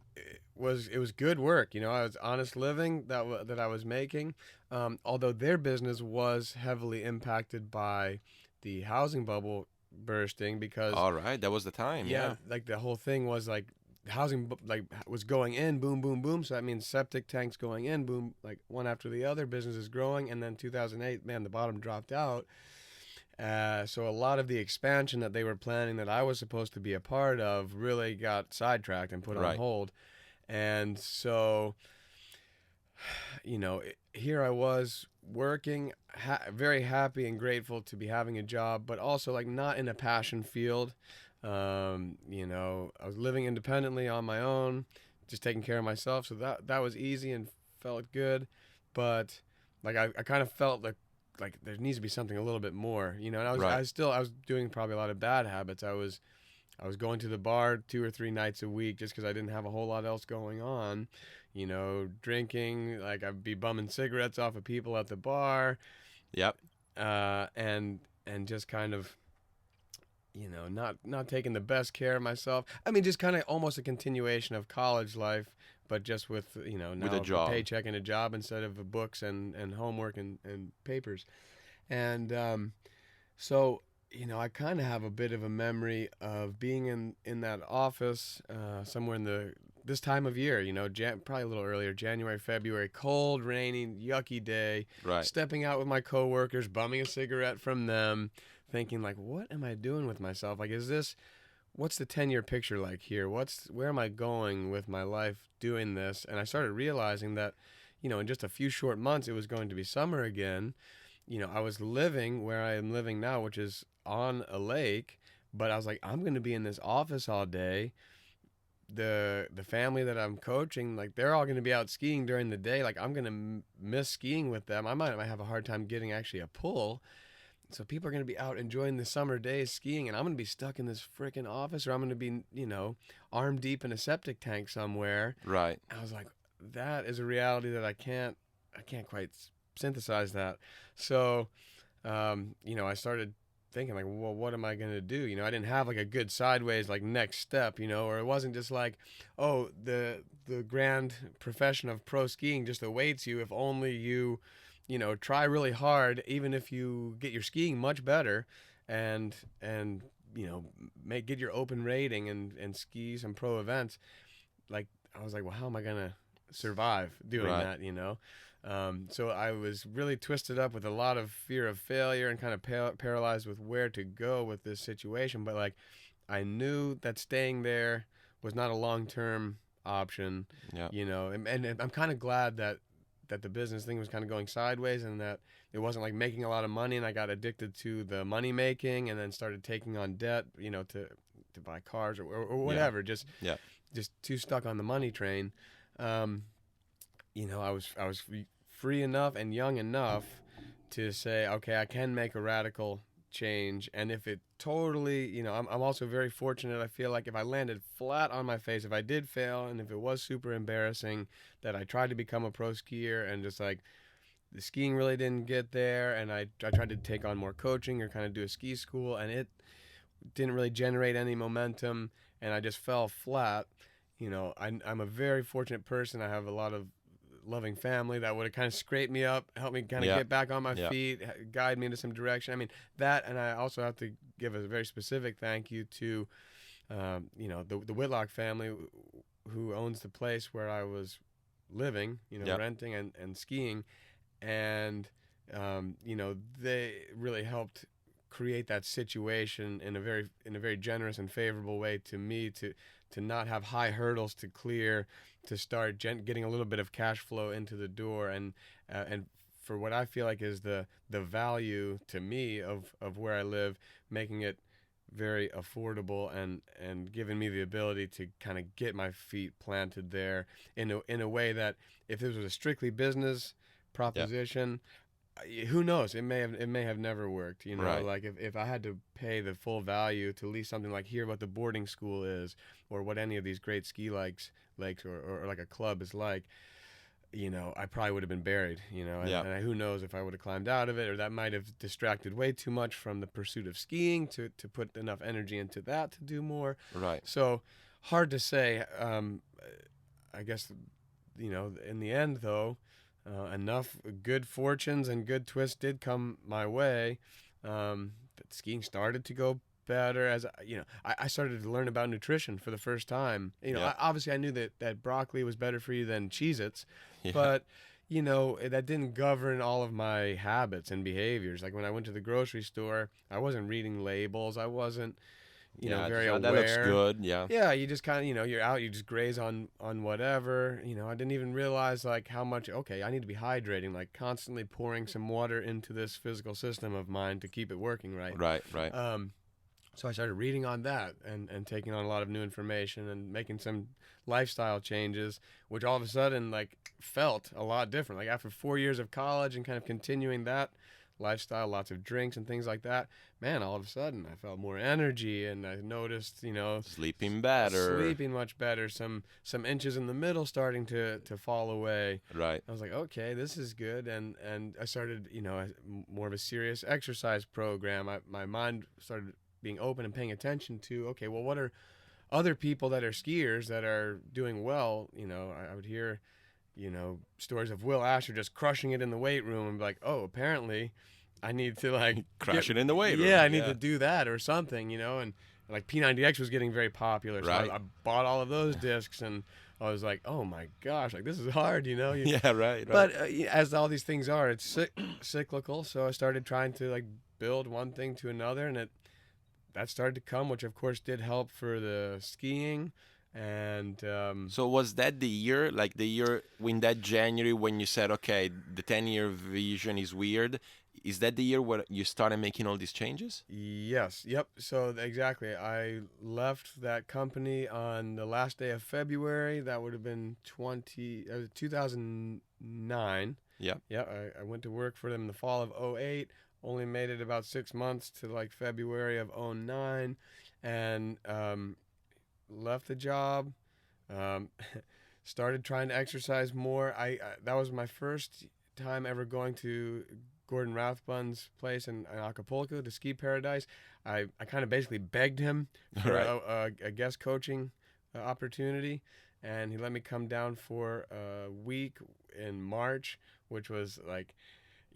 good work. I was honest living that I was making. Although their business was heavily impacted by the housing bubble bursting, because all right, that was the time. Yeah. Like the whole thing was like, housing was going in, boom, boom, boom. So that means septic tanks going in, boom, like one after the other. Business is growing, and then 2008, man, the bottom dropped out. So a lot of the expansion that they were planning, that I was supposed to be a part of, really got sidetracked and put on hold. And so, here I was working, very happy and grateful to be having a job, but also like not in a passion field. I was living independently on my own, just taking care of myself. So that was easy and felt good. But like, I kind of felt like there needs to be something a little bit more, and I was doing probably a lot of bad habits. I was going to the bar 2 or 3 nights a week just because I didn't have a whole lot else going on, drinking, like I'd be bumming cigarettes off of people at the bar. Yep. And just kind of, not taking the best care of myself. I mean, just kind of almost a continuation of college life, but just with, now with a job, paycheck and a job instead of books and homework and papers. And so, I kind of have a bit of a memory of being in that office somewhere in this time of year, probably a little earlier, January, February, cold, rainy, yucky day, stepping out with my coworkers, bumming a cigarette from them, thinking like, what am I doing with myself? Like, what's the 10-year picture like here? Where am I going with my life doing this? And I started realizing that, in just a few short months, it was going to be summer again. I was living where I am living now, which is on a lake, but I was like, I'm going to be in this office all day. The family that I'm coaching, like, they're all going to be out skiing during the day. Like, I'm going to miss skiing with them. I might have a hard time getting actually a pull. So people are going to be out enjoying the summer days skiing, and I'm going to be stuck in this freaking office, or I'm going to be, arm deep in a septic tank somewhere. Right. I was like, that is a reality that I can't quite synthesize that. So, I started thinking like, well, what am I going to do? I didn't have like a good sideways, like, next step, or it wasn't just like, oh, the grand profession of pro skiing just awaits you if only you try really hard, even if you get your skiing much better, and get your open rating and ski some pro events. Like, I was like, well, how am I gonna survive doing Right. that? So I was really twisted up with a lot of fear of failure and kind of paralyzed with where to go with this situation. But like, I knew that staying there was not a long-term option, Yeah. and I'm kind of glad that the business thing was kind of going sideways, and that it wasn't like making a lot of money, and I got addicted to the money making, and then started taking on debt, to buy cars or whatever. Yeah. Just too stuck on the money train. I was free enough and young enough to say, okay, I can make a radical change. And if it totally, I'm also very fortunate. I feel like if I landed flat on my face, if I did fail, and if it was super embarrassing, that I tried to become a pro skier, and just like the skiing really didn't get there, and I tried to take on more coaching or kind of do a ski school, and it didn't really generate any momentum, and I just fell flat. I'm a very fortunate person. I have a lot of loving family that would have kind of scraped me up, helped me kind of get back on my feet, guide me into some direction. I mean, that, and I also have to give a very specific thank you to, the Whitlock family, who owns the place where I was living, renting and skiing, and they really helped create that situation in a very generous and favorable way to me, to not have high hurdles to clear, to start getting a little bit of cash flow into the door, and for what I feel like is the value to me of where I live, making it very affordable, and giving me the ability to kind of get my feet planted there in a way that, if this was a strictly business proposition, who knows, it may have never worked, Right. like if I had to pay the full value to lease something like here, what the boarding school is, or what any of these great ski lakes or like a club is like, I probably would have been buried, and who knows if I would have climbed out of it, or that might have distracted way too much from the pursuit of skiing to put enough energy into that to do more. Right. So hard to say. I guess, in the end, though, enough good fortunes and good twists did come my way, that skiing started to go better. As I started to learn about nutrition for the first time. Obviously I knew that broccoli was better for you than Cheez-Its, but that didn't govern all of my habits and behaviors. Like when I went to the grocery store, I wasn't reading labels. I wasn't very aware. That looks good. Yeah, you just kind of, you're out, you just graze on whatever. I didn't even realize like how much, okay, I need to be hydrating, like constantly pouring some water into this physical system of mine to keep it working right. Right. So I started reading on that, and taking on a lot of new information, and making some lifestyle changes, which all of a sudden like felt a lot different. Like after 4 years of college and kind of continuing that lifestyle, lots of drinks and things like that, man, all of a sudden I felt more energy, and I noticed, Sleeping better. sleeping much better, some inches in the middle starting to fall away. Right. I was like, okay, this is good, and I started, more of a serious exercise program. My mind started being open and paying attention to, okay, well, what are other people that are skiers that are doing well? I would hear, stories of Will Asher just crushing it in the weight room, and be like, oh, apparently I need to like Crush it in the weight room. Yeah, I need to do that or something, and like P90X was getting very popular. So Right. I bought all of those discs, and I was like, oh my gosh, like this is hard, Yeah, right. But as all these things are, it's cyclical. So I started trying to like build one thing to another, and that started to come, which of course did help for the skiing. And So was that the year, like the year in that January when you said, okay, the 10-year vision is weird? Is that the year where you started making all these changes? Yes, yep. So exactly, I left that company on the last day of February. That would have been 2009. Yeah. Yeah, I went to work for them in the fall of '08. Only made it about 6 months to like February of '09, and left the job. Started trying to exercise more. I that was my first time ever going to Gordon Rathbun's place in Acapulco, the ski paradise. I kind of basically begged him for Right. a guest coaching opportunity, and he let me come down for a week in March, which was like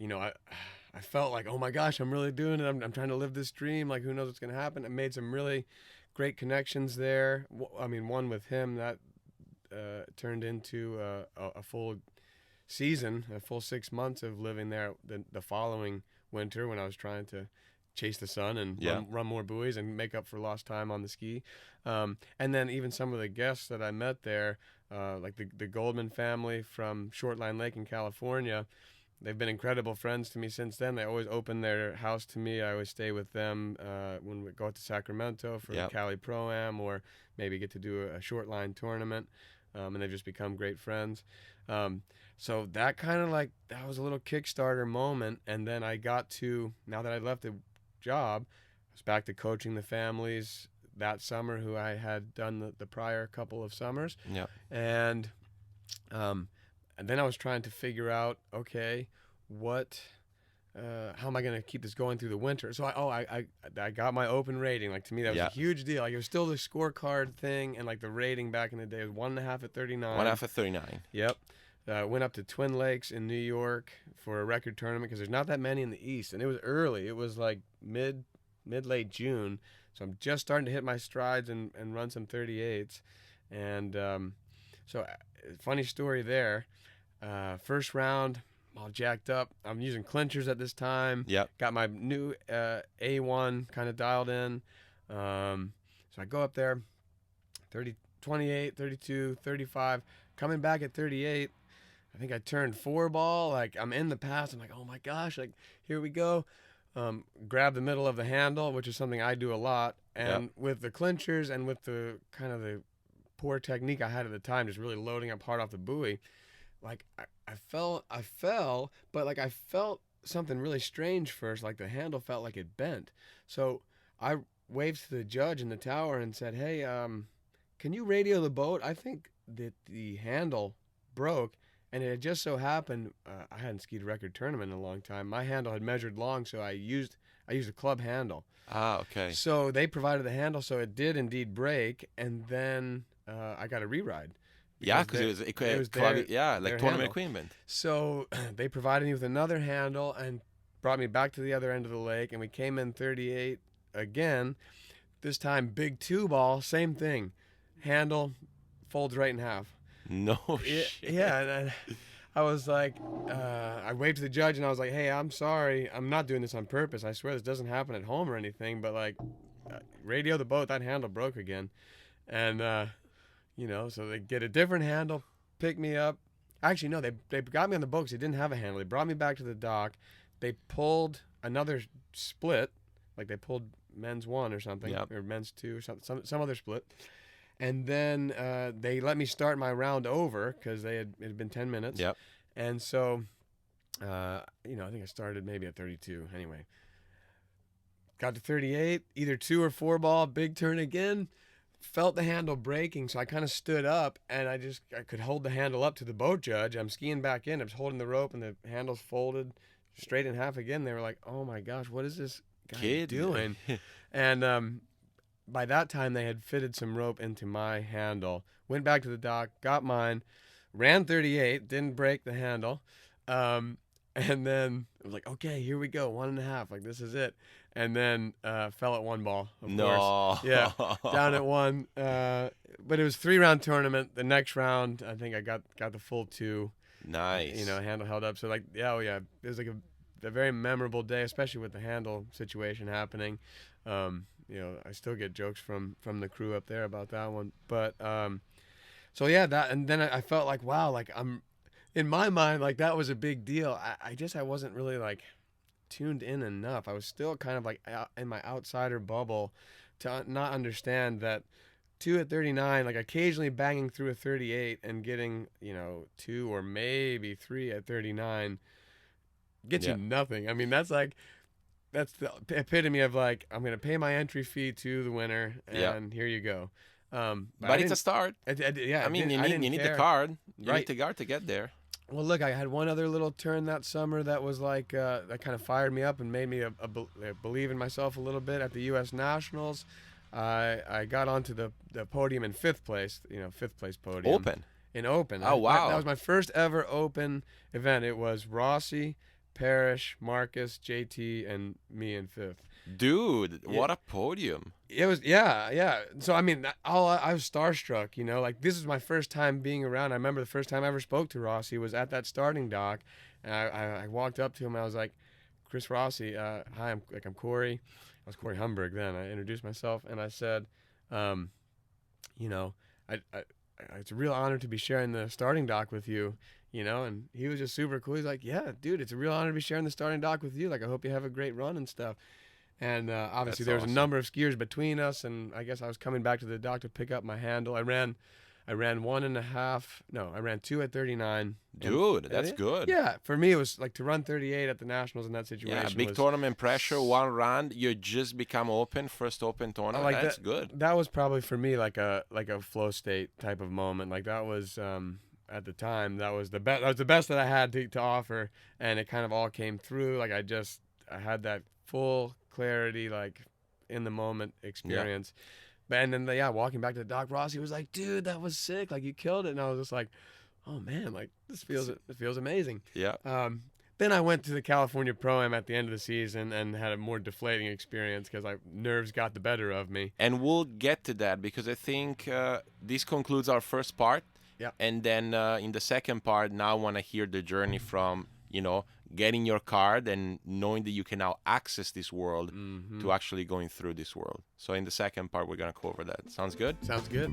I felt like, oh my gosh, I'm really doing it. I'm trying to live this dream. Like, who knows what's going to happen? I made some really great connections there. I mean, one with him that turned into a full season, a full 6 months of living there the following winter when I was trying to chase the sun and run more buoys and make up for lost time on the ski. And then even some of the guests that I met there, like the Goldman family from Shortline Lake in California, they've been incredible friends to me since then. They always open their house to me. I always stay with them when we go out to Sacramento for the Cali Pro-Am, or maybe get to do a Shortline tournament, and they've just become great friends. So that kind of that was a little Kickstarter moment. And then I got to, now that I left the job, I was back to coaching the families that summer who I had done the prior couple of summers. Yeah. And then I was trying to figure out, okay, how am I going to keep this going through the winter? So I got my open rating. Like, to me, that was a huge deal. Like, it was still the scorecard thing, and like the rating back in the day was 1.5 at 39. 1.5 at 39. Yep. Went up to Twin Lakes in New York for a record tournament because there's not that many in the East, and it was early. It was like late June, so I'm just starting to hit my strides and run some 38s. And so funny story there. First round, all jacked up. I'm using clinchers at this time. Yep. Got my new A1 kind of dialed in. So I go up there, 28, 32, 35. Coming back at 38, I think I turned 4-ball. Like, I'm in the pass. I'm like, oh my gosh, like, here we go. Grab the middle of the handle, which is something I do a lot. And with the clinchers and with the kind of the poor technique I had at the time, just really loading up hard off the buoy, like I fell, but like I felt something really strange first. Like, the handle felt like it bent. So I waved to the judge in the tower and said, hey, can you radio the boat? I think that the handle broke. And it had just so happened, I hadn't skied a record tournament in a long time. My handle had measured long, so I used a club handle. Ah, okay. So they provided the handle, so it did indeed break, and then I got a re-ride. Yeah, because it was tournament handle. equipment. So they provided me with another handle and brought me back to the other end of the lake, and we came in 38 again. This time, big 2-ball, same thing. Handle folds right in half. No shit. Yeah, and I was like, I waved to the judge and I was like, hey, I'm sorry. I'm not doing this on purpose. I swear this doesn't happen at home or anything. But like, radio the boat, that handle broke again. And, so they get a different handle, pick me up. Actually, no, they got me on the boat because they didn't have a handle. They brought me back to the dock. They pulled another split, like they pulled men's 1 or something, or men's 2 or something, some other split. And then they let me start my round over because it had been 10 minutes. Yep. And so, I think I started maybe at 32. Anyway, got to 38, either 2 or 4-ball, big turn again. Felt the handle breaking, so I kind of stood up and I could hold the handle up to the boat judge. I'm skiing back in. I was holding the rope and the handle's folded straight in half again. They were like, "Oh my gosh, what is this guy doing?" And by that time, they had fitted some rope into my handle. Went back to the dock, got mine, ran 38, didn't break the handle. And then I was like, okay, here we go, 1.5. Like, this is it. And then fell at 1-ball, of course. Yeah, down at 1. But it was 3-round tournament. The next round, I think I got the full 2. Nice. Handle held up. So, like, it was like a very memorable day, especially with the handle situation happening. I still get jokes from the crew up there about that one. But that, and then I felt like, wow, like I'm in my mind, like that was a big deal. I wasn't really like tuned in enough. I was still kind of like in my outsider bubble to not understand that 2 at 39, like occasionally banging through a 38 and getting 2 or maybe 3 at 39 gets you nothing. I mean, that's the epitome of like, I'm going to pay my entry fee to the winner, and here you go. But it's a start. You need the card. You need the card to get there. Well, look, I had one other little turn that summer that was like, that kind of fired me up and made me believe in myself a little bit at the U.S. Nationals. I got onto the podium in 5th place, 5th place podium. Open. In Open. Oh, wow. That was my first ever Open event. It was Rossi, Parrish, Marcus, JT, and me in fifth. Dude, what a podium. It was, yeah. So, I mean, I was starstruck, you know, like this is my first time being around. I remember the first time I ever spoke to Rossi was at that starting dock. And I walked up to him and I was like, Chris Rossi, hi, I'm Corey. I was Corey Humberg then. I introduced myself and I said, you know, it's a real honor to be sharing the starting dock with you, you know, and he was just super cool. He's like, yeah, dude, it's a real honor to be sharing the starting dock with you. Like, I hope you have a great run and stuff. And obviously That's there was awesome. a number of skiers between us, and I guess I was coming back to the dock to pick up my handle. I ran 1.5. No, I ran 2 at 39. Dude, that's good. Yeah, for me it was like to run 38 at the Nationals in that situation. Yeah, big was, tournament pressure, one round, you just become first open tournament. like That's that, good. That was probably for me like a flow state type of moment. Like that was at the time that was the best. That was the best that I had to offer, and it kind of all came through. Like I had that full clarity, like in the moment experience. But and then walking back to the dock, Rossi was like, "Dude, that was sick! Like you killed it." And I was just like, "Oh man, like it feels amazing." Yeah. Then I went to the California Pro-Am at the end of the season and had a more deflating experience because nerves got the better of me. And we'll get to that because I think this concludes our first part. Yeah. And then in the second part, now I want to hear the journey from, you know, getting your card and knowing that you can now access this world to actually going through this world. So in the second part, we're going to cover that. Sounds good? Sounds good.